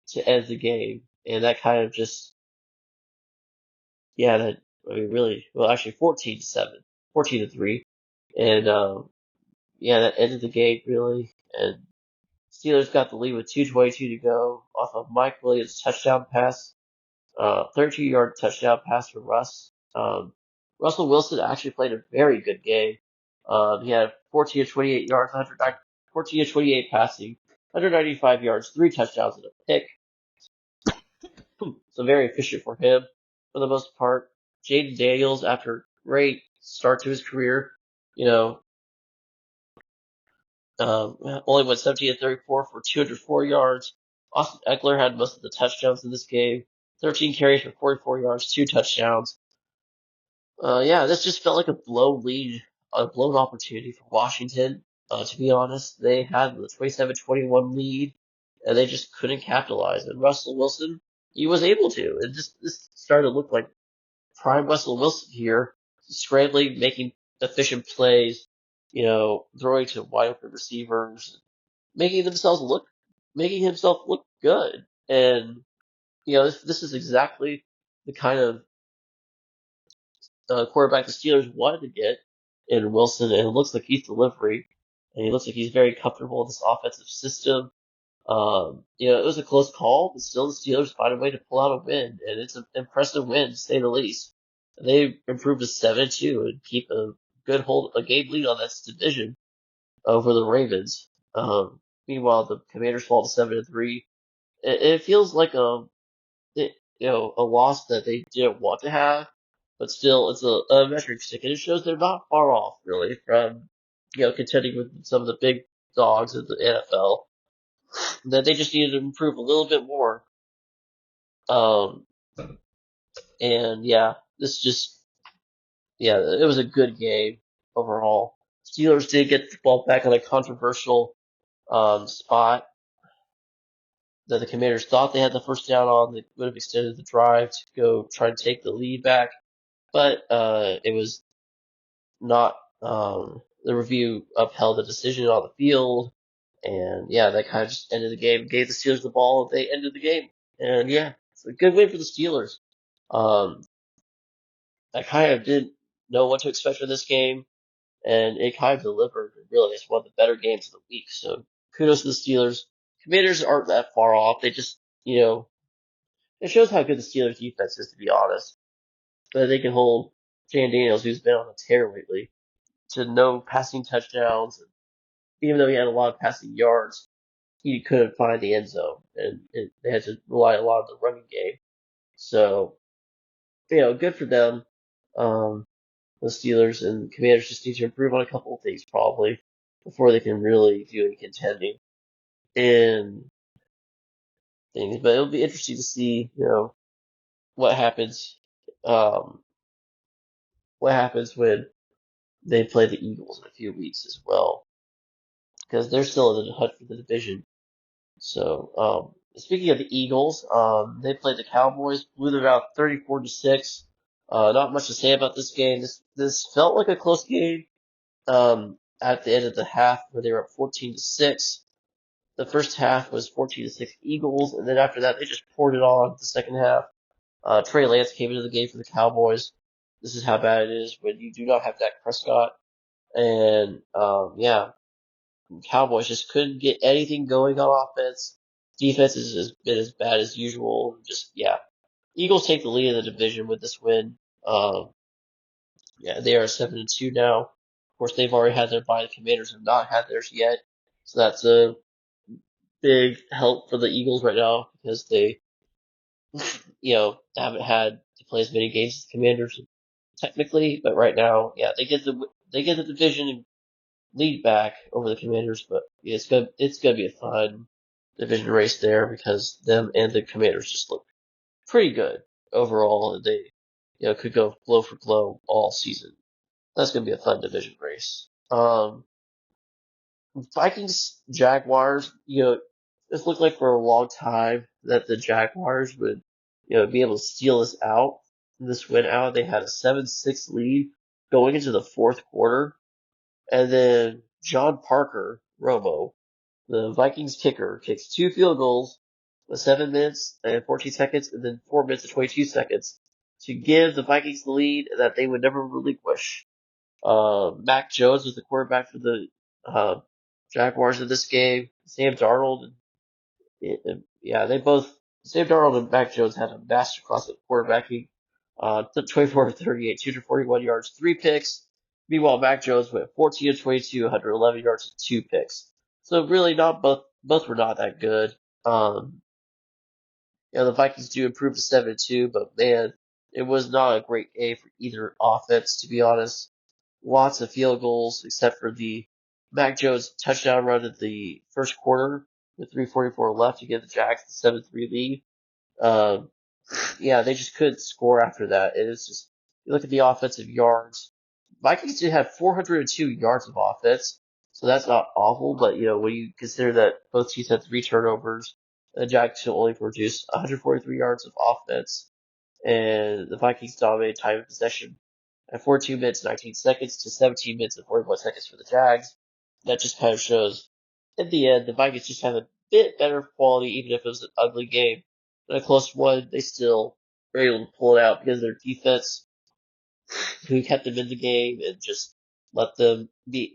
to end the game, and that kind of just, yeah, really, well, actually 14-7, 14-3, and yeah, that ended the game really, and Steelers got the lead with 2:22 to go off of Mike Williams' touchdown pass, 32-yard touchdown pass for Russ. Russell Wilson actually played a very good game. He had 14 of 28 yards, 14 of 28 passing, 195 yards, 3 touchdowns and a pick. So very efficient for him for the most part. Jaden Daniels, after a great start to his career, only went 17-34 for 204 yards. Austin Eckler had most of the touchdowns in this game. 13 carries for 44 yards, 2 touchdowns. Yeah, this just felt like a blown opportunity for Washington. To be honest, they had the 27-21 lead, and they just couldn't capitalize. And Russell Wilson, he was able to. And this started to look like prime Russell Wilson here, scrambling, making efficient plays, throwing to wide open receivers, making himself look good. And this is exactly the kind of quarterback the Steelers wanted to get in Wilson, and it looks like he's delivering. and he looks like he's very comfortable in this offensive system. It was a close call, but still the Steelers find a way to pull out a win, and it's an impressive win to say the least. They improved to 7-2 and keep a game lead on this division over the Ravens. Meanwhile, the Commanders fall to 7-3. It feels like a loss that they didn't want to have, but still, it's a measuring stick, and it shows they're not far off really from contending with some of the big dogs of the NFL. That they just needed to improve a little bit more. Um, and yeah, it was a good game overall. Steelers did get the ball back on a controversial spot that the Commanders thought they had the first down on. They would have extended the drive to go try and take the lead back, but it was not. The review upheld the decision on the field, and yeah, that kind of just ended the game. Gave the Steelers the ball, and they ended the game. And yeah, it's a good win for the Steelers. Um, I kind of didn't know what to expect from this game, and it kind of delivered. Really, it's one of the better games of the week. So kudos to the Steelers. Commanders aren't that far off. They just, it shows how good the Steelers defense is, to be honest. But they can hold Jan Daniels, who's been on a tear lately, to no passing touchdowns. Even though he had a lot of passing yards, he couldn't find the end zone, and they had to rely a lot on the running game. So, good for them. The Steelers and Commanders just need to improve on a couple of things probably before they can really do any contending in things. But it'll be interesting to see, what happens, um, what happens when they play the Eagles in a few weeks as well, because they're still in the hunt for the division. So, speaking of the Eagles, they played the Cowboys, blew them out 34-6. Not much to say about this game. This felt like a close game. At the end of the half, where they were up 14-6. The first half was 14-6 Eagles, and then after that, they just poured it on the second half. Trey Lance came into the game for the Cowboys. This is how bad it is when you do not have Dak Prescott. And, Cowboys just couldn't get anything going on offense. Defense has been as bad as usual. Eagles take the lead in the division with this win. They are 7-2 now. Of course, they've already had their bye. The Commanders have not had theirs yet. So that's a big help for the Eagles right now because they, haven't had to play as many games as the Commanders technically. But right now, they get the division lead back over the Commanders. But it's gonna be a fun division race there because them and the Commanders just look pretty good overall. They, could go blow for blow all season. That's going to be a fun division race. Vikings, Jaguars, it's looked like for a long time that the Jaguars would, be able to steal this win out. They had a 7-6 lead going into the fourth quarter. And then John Parker, Romo, the Vikings kicker, kicks 2 field goals with 7 minutes and 14 seconds and then 4 minutes and 22 seconds to give the Vikings the lead that they would never relinquish. Mac Jones was the quarterback for the Jaguars in this game. Sam Darnold, Sam Darnold and Mac Jones had a masterclass at quarterbacking. 24-38, 241 yards, 3 picks. Meanwhile, Mac Jones went 14-22, 111 yards, and 2 picks. So really, not both were not that good. The Vikings do improve to 7-2, but man, it was not a great game for either offense, to be honest. Lots of field goals, except for the Mac Jones touchdown run at the first quarter with 3:44 left to give the Jags the 7-3 lead. They just couldn't score after that. It is just, you look at the offensive yards. Vikings did have 402 yards of offense, so that's not awful, but when you consider that both teams had 3 turnovers, the Jags only produced 143 yards of offense, and the Vikings dominated time of possession at 14 minutes and 19 seconds to 17 minutes and 41 seconds for the Jags. That just kind of shows, in the end, the Vikings just have a bit better quality, even if it was an ugly game. In a close one, they still were able to pull it out because of their defense, who kept them in the game, and just let the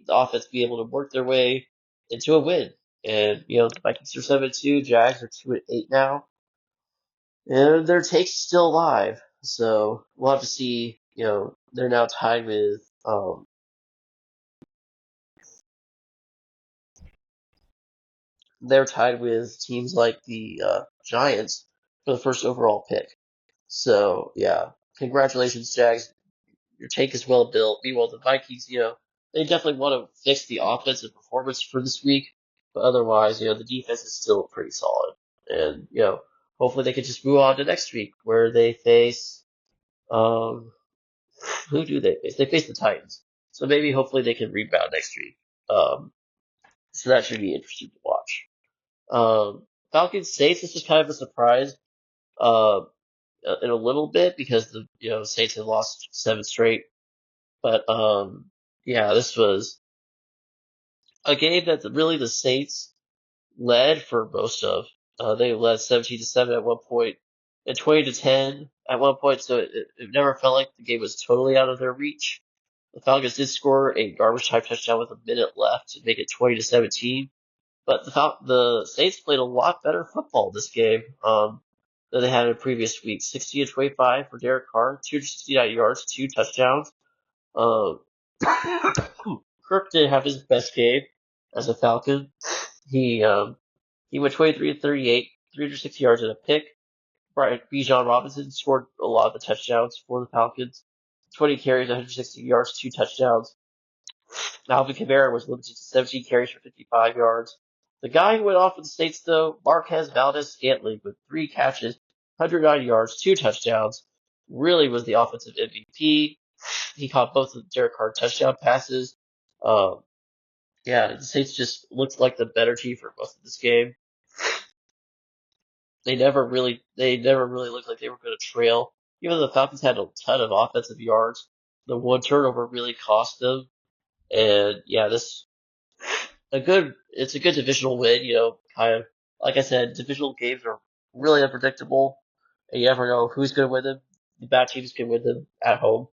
offense be able to work their way into a win. And the Vikings are 7-2, Jags are 2-8 now, and their take's still alive. So we'll have to see. They're now tied with teams like the Giants for the first overall pick. So yeah, congratulations, Jags. Your take is well built. Meanwhile, the Vikings, they definitely want to fix the offensive performance for this week, but otherwise, the defense is still pretty solid. And hopefully they can just move on to next week where they face who do they face? They face the Titans. So maybe hopefully they can rebound next week. So that should be interesting to watch. Falcons Saints, this was kind of a surprise. Uh, in a little bit because the Saints had lost 7 straight. But yeah, this was a game that really the Saints led for most of. They led 17-7 at one point and 20-10 at one point, so it never felt like the game was totally out of their reach. The Falcons did score a garbage time touchdown with a minute left to make it 20-17, but the Saints played a lot better football this game than they had in previous weeks. 60-25 for Derek Carr, 269 yards, 2 touchdowns. Um, Kirk did have his best game as a Falcon. He went 23-38, 360 yards and a pick. Bijan Robinson scored a lot of the touchdowns for the Falcons. 20 carries, 160 yards, 2 touchdowns. Alvin Kamara was limited to 17 carries for 55 yards. The guy who went off for the States, though, Marquez Valdes-Scantling, with 3 catches, 109 yards, 2 touchdowns, really was the offensive MVP. He caught both of Derek Carr touchdown passes. Um, yeah, the Saints just looked like the better team for most of this game. They never really looked like they were going to trail. Even though the Falcons had a ton of offensive yards, the one turnover really cost them. And yeah, it's a good divisional win. Kind of like I said, divisional games are really unpredictable, and you never know who's going to win them. The bad teams can win them at home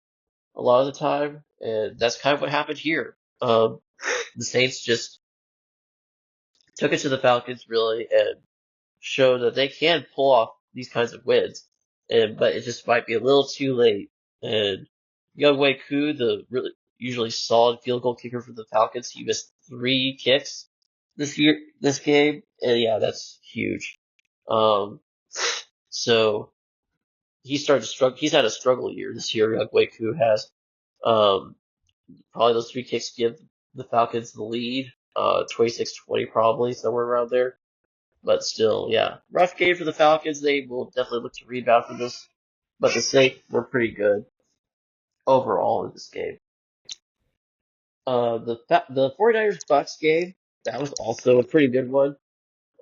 a lot of the time, and that's kind of what happened here. The Saints just took it to the Falcons really and showed that they can pull off these kinds of wins, but it just might be a little too late. And Younghoe Koo, the really usually solid field goal kicker for the Falcons, he missed 3 kicks this game, and yeah, that's huge. Um, so he started to struggle. He's had a struggle year this year. Younghoe Koo has. Um, Probably those 3 kicks give the Falcons the lead. 26-20 probably, somewhere around there. But still, yeah. Rough game for the Falcons. They will definitely look to rebound from this. But the Saints were pretty good overall in this game. The 49ers Bucks game, that was also a pretty good one.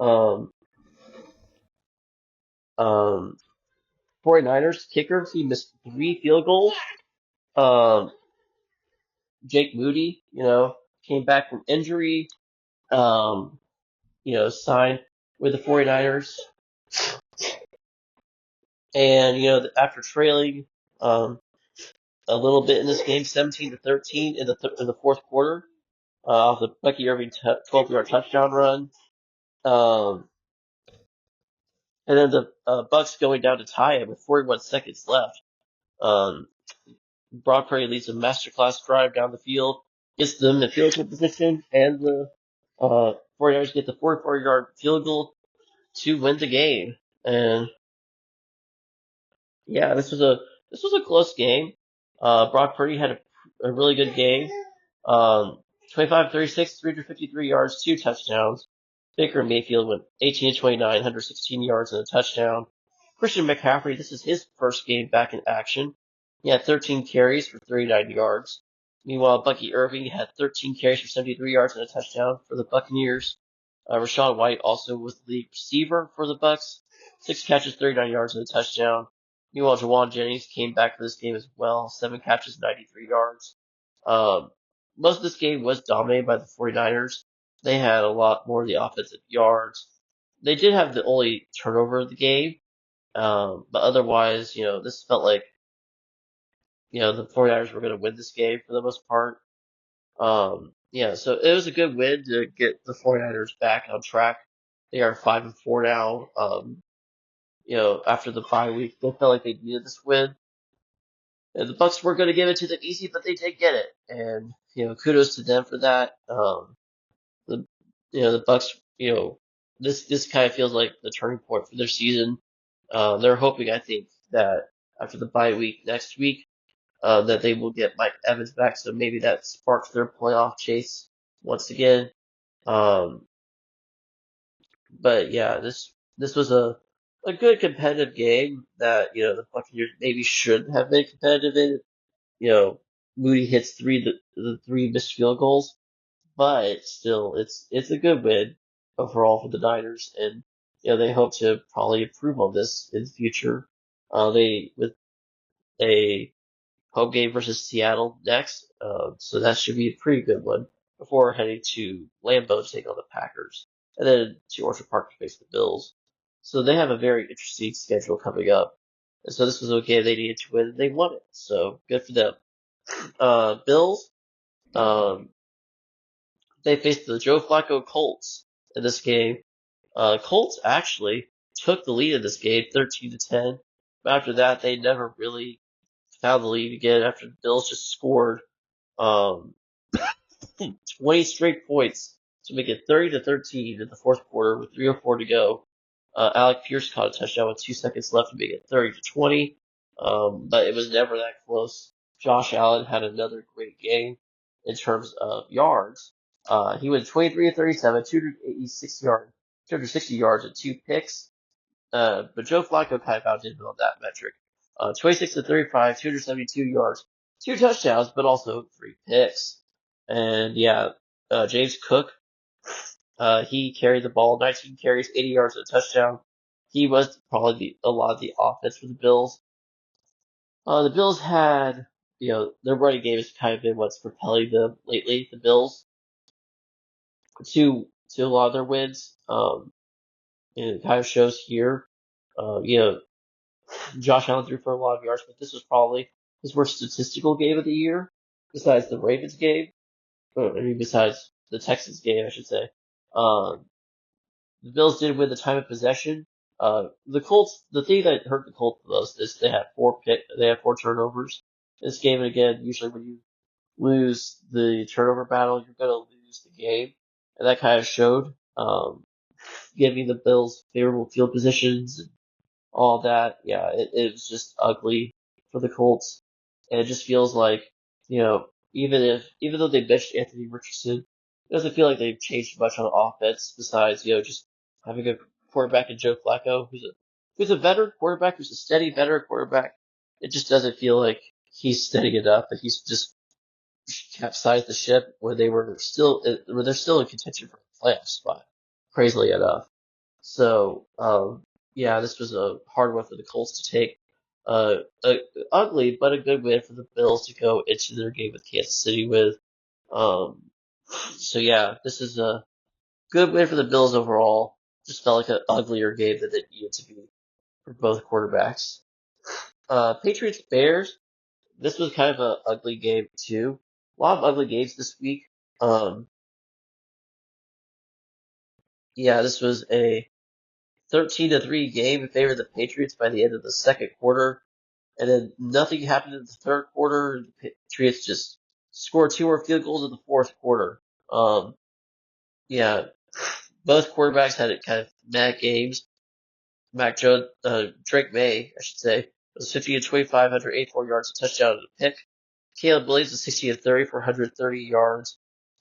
Um, um, 49ers kicker, he missed 3 field goals. Um, Jake Moody, came back from injury. Um, signed with the 49ers. And, after trailing a little bit in this game, 17-13 in the fourth quarter, off the Bucky Irving 12-yard touchdown run. And then the Bucks going down to tie it with 41 seconds left. Um, Brock Purdy leads a masterclass drive down the field, gets them in field goal position, and the 49ers get the 44-yard field goal to win the game. And yeah, this was a close game. Brock Purdy had a really good game. 25-36, 353 yards, 2 touchdowns. Baker Mayfield went 18-29, 116 yards and a touchdown. Christian McCaffrey, this is his first game back in action. He had 13 carries for 39 yards. Meanwhile, Bucky Irving had 13 carries for 73 yards and a touchdown for the Buccaneers. Rachaad White also was the lead receiver for the Bucks. 6 catches, 39 yards and a touchdown. Meanwhile, Jawan Jennings came back for this game as well. 7 catches, 93 yards. Most of this game was dominated by the 49ers. They had a lot more of the offensive yards. They did have the only turnover of the game. But otherwise, this felt like, the 49ers were going to win this game for the most part. Yeah, so it was a good win to get the 49ers back on track. They are 5-4 now. After the bye week, they felt like they needed this win. And the Bucks were going to give it to them easy, but they did get it. And, kudos to them for that. The, the Bucks, this kind of feels like the turning point for their season. They're hoping, I think, that after the bye week next week, that they will get Mike Evans back, so maybe that sparks their playoff chase once again. Um, but yeah, this was a good competitive game that the Buccaneers maybe should have been competitive in. Moody hits the three missed field goals, but still, it's a good win overall for the Niners, and they hope to probably improve on this in the future. They with a home game versus Seattle next, so that should be a pretty good one before heading to Lambeau to take on the Packers, and then to Orchard Park to face the Bills. So they have a very interesting schedule coming up. And so this was a game they needed to win, and they won it. So good for them. Bills, um, they faced the Joe Flacco Colts in this game. Colts actually took the lead in this game, 13-10. But after that, they never really found the lead again after the Bills just scored um, 20 straight points to make it 30-13 in the fourth quarter with 3:04 to go. Alec Pierce caught a touchdown with 2 seconds left to make it 30-20, but it was never that close. Josh Allen had another great game in terms of yards. He went 23-37, 260 yards and 2 picks. But Joe Flacco kind of outdid him on that metric. 26-35, 272 yards, 2 touchdowns, but also 3 picks. And yeah, James Cook, he carried the ball, 19 carries, 80 yards and a touchdown. He was probably a lot of the offense for the Bills. The Bills had, their running game has kind of been what's propelling them lately. The Bills to a lot of their wins. And it kind of shows here. Josh Allen threw for a lot of yards, but this was probably his worst statistical game of the year, besides the Ravens game. Besides the Texans game, I should say. Um, the Bills did win the time of possession. The Colts, the thing that hurt the Colts the most is they had 4 turnovers this game. And again, usually when you lose the turnover battle, you're going to lose the game. And that kind of showed, giving the Bills favorable field positions and all that. Yeah, it was just ugly for the Colts. And it just feels like, even though they benched Anthony Richardson, it doesn't feel like they've changed much on offense besides, just having a quarterback in Joe Flacco, who's a veteran quarterback, who's a steady veteran quarterback. It just doesn't feel like he's steady enough, that he's just capsized the ship where they're still in contention for a playoff spot, crazily enough. So, yeah, this was a hard one for the Colts to take. Ugly, but a good win for the Bills to go into their game with Kansas City with. Um, so yeah, this is a good win for the Bills overall. Just felt like an uglier game than it needed to be for both quarterbacks. Patriots Bears. This was kind of an ugly game too. A lot of ugly games this week. Um, yeah, this was a 13-3 game in favor of the Patriots by the end of the second quarter. And then nothing happened in the third quarter. The Patriots just scored 2 more field goals in the fourth quarter. Yeah, both quarterbacks had kind of mad games. Drake May, I should say, was 50-25, 184 yards, a touchdown and a pick. Caleb Williams was 60-30 for 130 yards.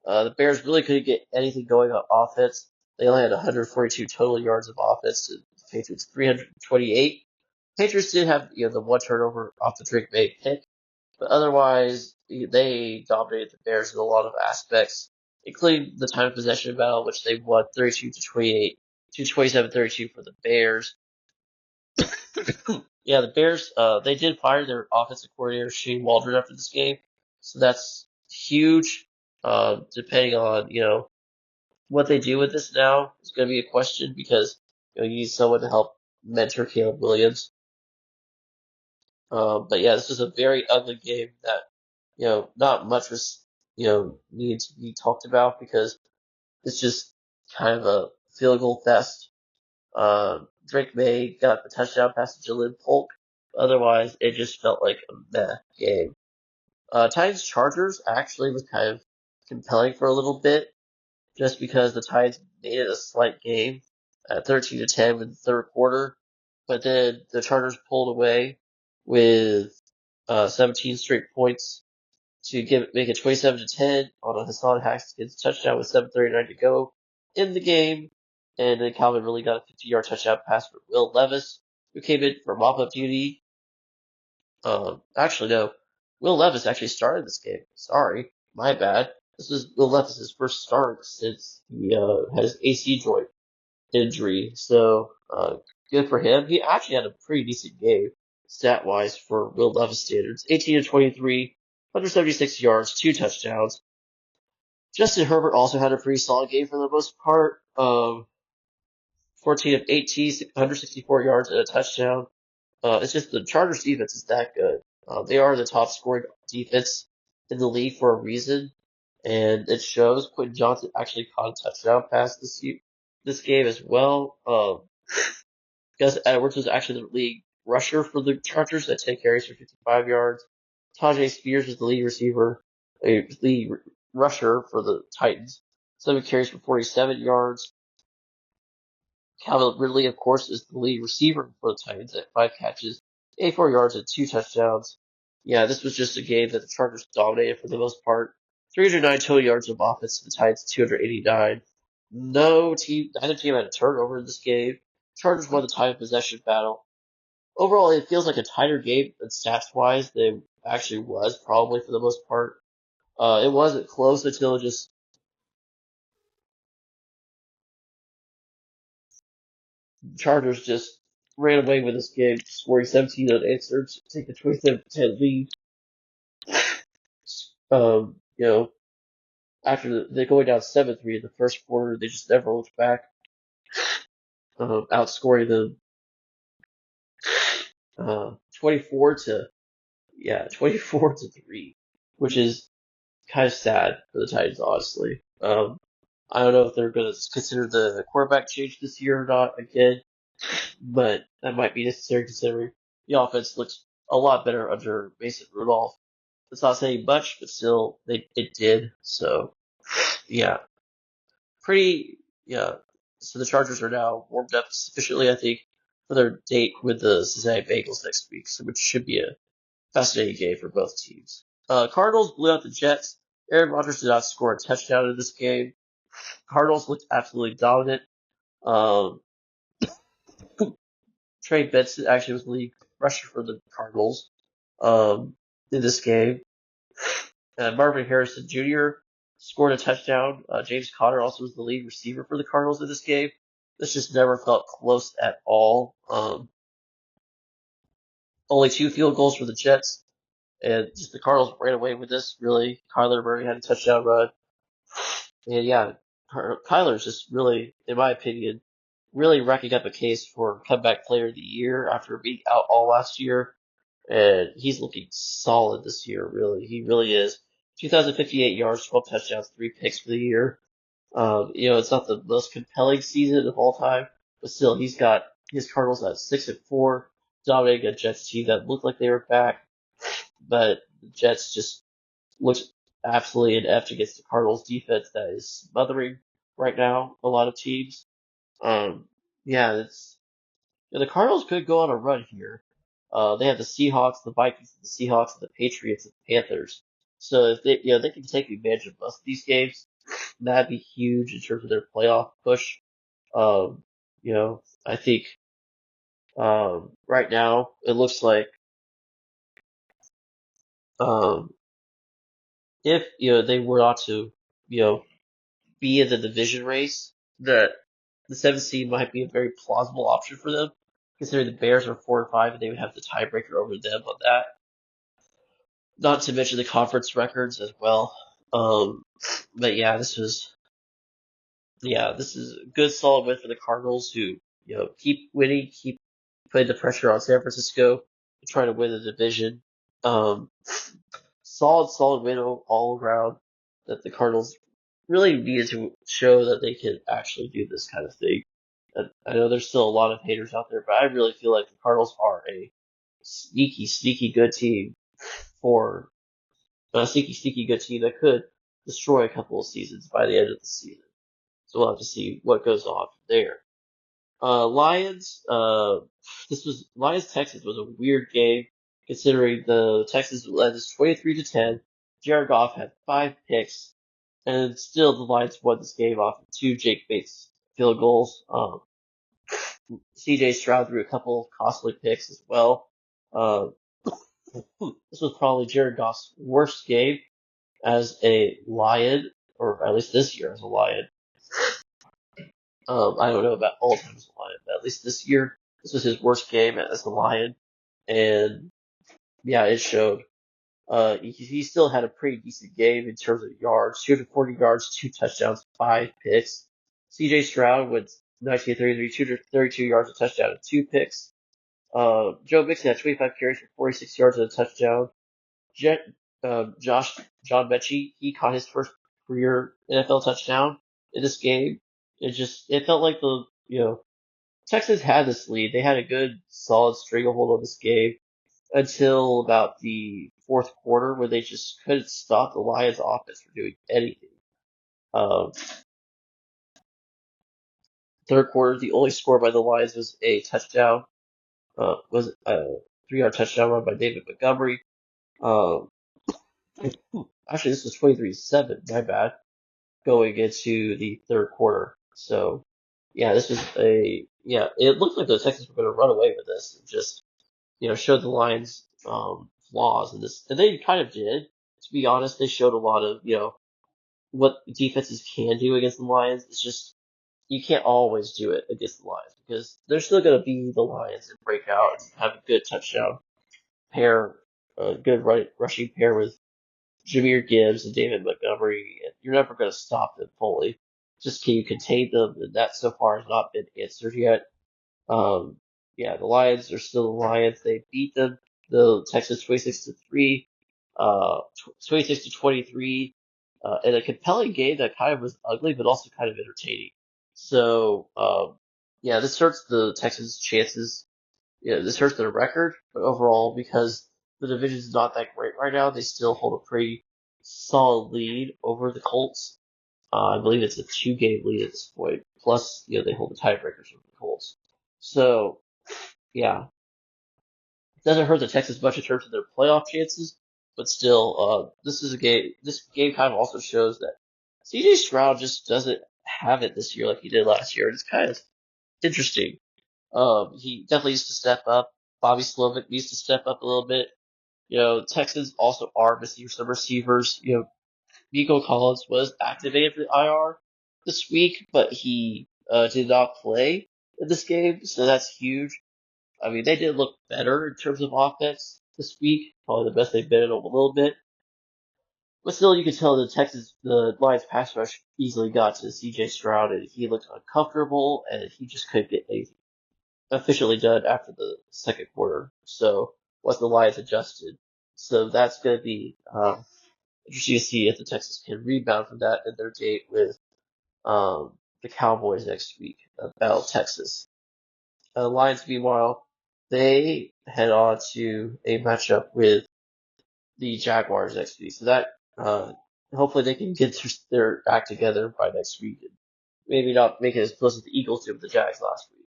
The Bears really couldn't get anything going on offense. They only had 142 total yards of offense. The Patriots 328. Patriots did have the one turnover off the Drake May pick, but otherwise they dominated the Bears in a lot of aspects, including the time of possession battle, which they won 32-28 to 27-32 for the Bears. Yeah, the Bears they did fire their offensive coordinator Shane Waldron after this game, so that's huge. Depending on what they do with this now is going to be a question because you need someone to help mentor Caleb Williams. But yeah, this was a very ugly game that, not much was needed to be talked about because it's just kind of a field goal fest. Drake May got the touchdown pass to Jalen Polk. Otherwise, it just felt like a meh game. Titans Chargers actually was kind of compelling for a little bit, just because the Titans made it a slight game at 13-10 in the third quarter, but then the Chargers pulled away with 17 straight points to make it 27-10 on a Hassan Haskins touchdown with 7:39 to go in the game. And then Calvin really got a 50-yard touchdown pass for Will Levis, who came in for mop-up duty. Actually, no. Will Levis actually started this game. Sorry. My bad. This was Will Levis' first start since he had his AC joint injury. So, good for him. He actually had a pretty decent game, stat-wise, for Will Levis standards. 18-23, 176 yards, 2 touchdowns. Justin Herbert also had a pretty solid game for the most part. 14 of 18, 164 yards and a touchdown. It's just the Chargers defense is that good. They are the top scoring defense in the league for a reason, and it shows. Quentin Johnson actually caught a touchdown pass this game as well. Gus Edwards was actually the league rusher for the Chargers at 10 carries for 55 yards. Tajay Spears was the lead rusher for the Titans, 7 carries for 47 yards. Calvin Ridley, of course, is the lead receiver for the Titans at 5 catches, 84 yards, and 2 touchdowns. Yeah, this was just a game that the Chargers dominated for the most part. 309 total yards of offense to the Titans, 289. Neither team had a turnover in this game. Chargers won the time of possession battle. Overall, it feels like a tighter game than stats-wise than it actually was, probably for the most part. It wasn't close until just Chargers just ran away with this game, scoring 17 unanswered to take the 27-10 lead. After they going down 7-3 in the first quarter, they just never looked back, outscoring them 24 to 3, which is kind of sad for the Titans, honestly. I don't know if they're going to consider the quarterback change this year or not again, but that might be necessary considering the offense looks a lot better under Mason Rudolph. It's not saying much, but still, it did. So, yeah, yeah. So the Chargers are now warmed up sufficiently, I think, for their date with the Cincinnati Bengals next week, so which should be a fascinating game for both teams. Cardinals blew out the Jets. Aaron Rodgers did not score a touchdown in this game. Cardinals looked absolutely dominant. Um, Trey Benson actually was the lead rusher for the Cardinals in this game. Marvin Harrison Jr. scored a touchdown. James Conner also was the lead receiver for the Cardinals in this game. This just never felt close at all. Only 2 field goals for the Jets, and just the Cardinals ran away with this. Really, Kyler Murray had a touchdown run, and yeah, Kyler's just really, in my opinion, really racking up a case for comeback player of the year after being out all last year. And he's looking solid this year, really. He really is. 2,058 yards, 12 touchdowns, 3 picks for the year. It's not the most compelling season of all time, but still, he's got his Cardinals at 6-4, dominating a Jets team that looked like they were back, but the Jets just looked absolutely inept against the Cardinals defense that is smothering right now a lot of teams. Yeah, the Cardinals could go on a run here. They have the Seahawks, the Vikings, the Seahawks, the Patriots, and the Panthers. So if they can take advantage of both of these games, that'd be huge in terms of their playoff push. I think right now it looks like um, if they were not to be in the division race, that the 7th seed might be a very plausible option for them, considering the Bears are 4-5 and they would have the tiebreaker over them on that. Not to mention the conference records as well. But yeah, this is a good solid win for the Cardinals who, keep winning, keep putting the pressure on San Francisco to try to win the division. Solid win all around. that the Cardinals really needed to show that they could actually do this kind of thing. I know there's still a lot of haters out there, but I really feel like the Cardinals are a sneaky good team for a sneaky good team that could destroy a couple of seasons by the end of the season. So we'll have to see what goes on there. Lions, Lions Texans was a weird game considering the Texans led this 23-10. Jared Goff had 5 picks, and still the Lions won this game off of 2 Jake Bates field goals. CJ Stroud threw a couple of costly picks as well. Uh, this was probably Jared Goff's worst game as a Lion, or at least this year as a Lion. I don't know about all time as a Lion, but at least this year, this was his worst game as a Lion, and yeah, it showed. He still had a pretty decent game in terms of yards, 240 yards, 2 touchdowns, 5 picks. CJ Stroud with 1933, 232 yards, a touchdown, and 2 picks. Joe Mixon had 25 carries for 46 yards and a touchdown. John Mechie, he caught his first career NFL touchdown in this game. It felt like Texans had this lead. They had a good, solid stranglehold on this game until about the fourth quarter where they just couldn't stop the Lions offense from doing anything. Um, third quarter, the only score by the Lions was a touchdown, was a 3-yard touchdown run by David Montgomery. Um, actually, this was 23-7, my bad, going into the third quarter. So, yeah, it looked like the Texans were going to run away with this and just, showed the Lions, flaws in this. And they kind of did. To be honest, they showed a lot of, what defenses can do against the Lions. It's just, you can't always do it against the Lions because they're still going to be the Lions and break out and have a good touchdown pair, a good rushing pair with Jahmyr Gibbs and David Montgomery, and you're never going to stop them fully. Just can you contain them, and that so far has not been answered yet. The Lions are still the Lions. They beat the Texans 26-3, 26-23, in a compelling game that kind of was ugly, but also kind of entertaining. So, this hurts the Texans' chances. This hurts their record, but overall, because the division is not that great right now, they still hold a pretty solid lead over the Colts. I believe it's a 2-game lead at this point. Plus, they hold the tiebreakers over the Colts. So, yeah, it doesn't hurt the Texans much in terms of their playoff chances, but still, this game kind of also shows that CJ Stroud just doesn't have it this year like he did last year. It's kind of interesting. He definitely needs to step up. Bobby Slovic needs to step up a little bit. Texans also are missing some receivers. Nico Collins was activated for the IR this week, but he did not play in this game, so that's huge. I mean, they did look better in terms of offense this week, probably the best they've been in a little bit. But still, you could tell the Lions pass rush easily got to C.J. Stroud, and he looked uncomfortable, and he just couldn't get anything officially done after the second quarter. So once the Lions adjusted, so that's going to be interesting to see if the Texans can rebound from that in their date with the Cowboys next week, Battle of Texas. Lions, meanwhile, they head on to a matchup with the Jaguars next week. So that hopefully they can get their act together by next week and maybe not make it as close as the Eagles did with the Jags last week.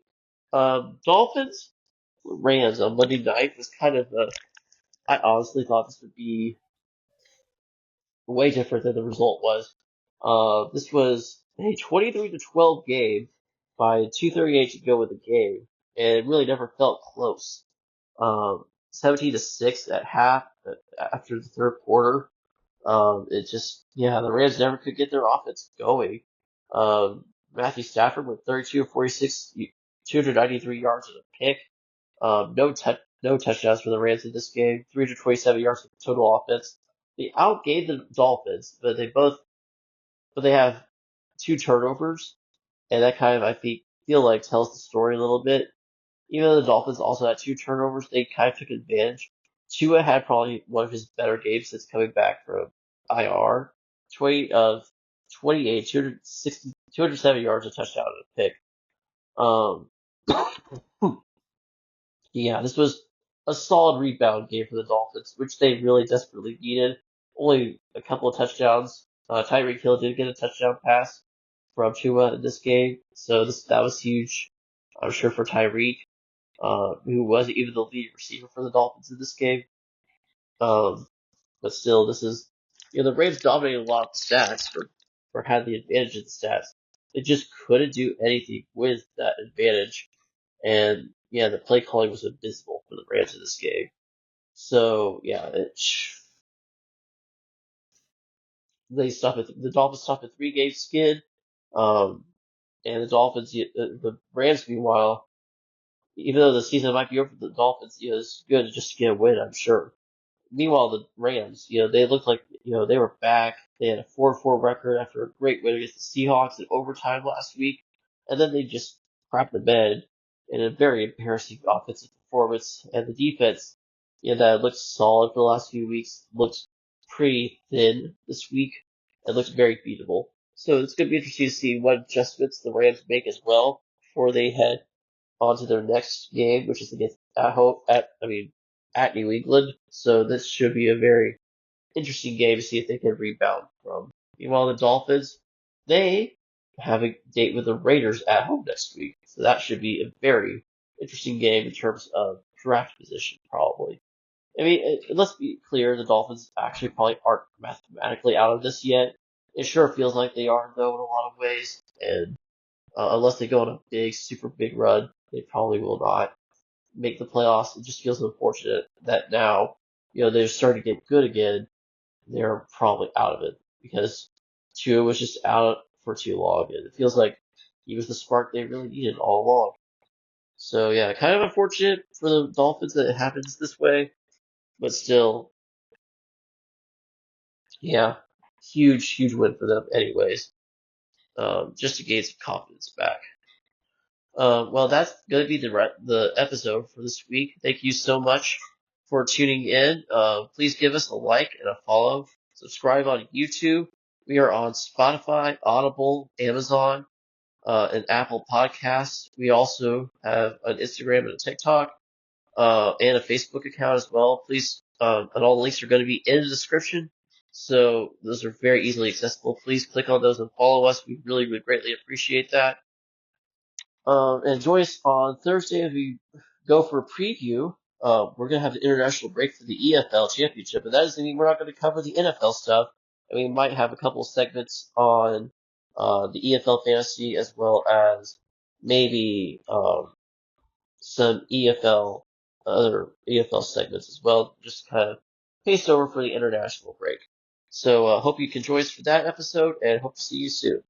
Dolphins, Rams on Monday night was kind of I honestly thought this would be way different than the result was. This was a 23-12 game by 2:38 to go with the game, and it really never felt close. 17-6 at half after the third quarter. The Rams never could get their offense going. Matthew Stafford with 32 of 46, 293 yards and a pick. No touchdowns for the Rams in this game. 327 yards of total offense. They outgained the Dolphins, but they have 2 turnovers, and that kind of feel like tells the story a little bit. Even though the Dolphins also had 2 turnovers, they kind of took advantage. Tua had probably one of his better games since coming back from IR. 28, 260, 207 yards, a touchdown, and a pick. Yeah, this was a solid rebound game for the Dolphins, which they really desperately needed. Only a couple of touchdowns. Tyreek Hill did get a touchdown pass from Tua in this game, so that was huge. I'm sure for Tyreek, who was even the lead receiver for the Dolphins in this game. Um, but still, this is the Rams dominated a lot of the stats or had the advantage of the stats. They just couldn't do anything with that advantage. And yeah, the play calling was abysmal for the Rams in this game. So yeah, the Dolphins stopped a 3-game skid. Um, and the Dolphins, the Rams, meanwhile, even though the season might be over for the Dolphins, it's good to just get a win, I'm sure. Meanwhile, the Rams, they looked like, they were back. They had a 4-4 record after a great win against the Seahawks in overtime last week. And then they just crapped the bed in a very embarrassing offensive performance. And the defense, that looked solid for the last few weeks, looks pretty thin this week and looks very beatable. So it's going to be interesting to see what adjustments the Rams make as well before they head on to their next game, which is against at New England. So this should be a very interesting game to see if they can rebound from. Meanwhile, the Dolphins, they have a date with the Raiders at home next week. So that should be a very interesting game in terms of draft position, probably. I mean, let's be clear, the Dolphins actually probably aren't mathematically out of this yet. It sure feels like they are, though, in a lot of ways. And unless they go on a super big run, they probably will not make the playoffs. It just feels unfortunate that now, they're starting to get good again. They're probably out of it because Tua was just out for too long, and it feels like he was the spark they really needed all along. So yeah, kind of unfortunate for the Dolphins that it happens this way, but still, yeah, huge win for them anyways. Just to gain some confidence back. Well, that's going to be the episode for this week. Thank you so much for tuning in. Please give us a like and a follow. Subscribe on YouTube. We are on Spotify, Audible, Amazon, and Apple Podcasts. We also have an Instagram and a TikTok, and a Facebook account as well. Please, and all the links are going to be in the description. So those are very easily accessible. Please click on those and follow us. We really would greatly appreciate that. And join us on Thursday as we go for a preview. We're going to have an international break for the EFL Championship, but that doesn't mean we're not going to cover the NFL stuff. And we might have a couple of segments on the EFL fantasy as well as maybe some other EFL segments as well, just kind of pace over for the international break. So hope you can join us for that episode and hope to see you soon.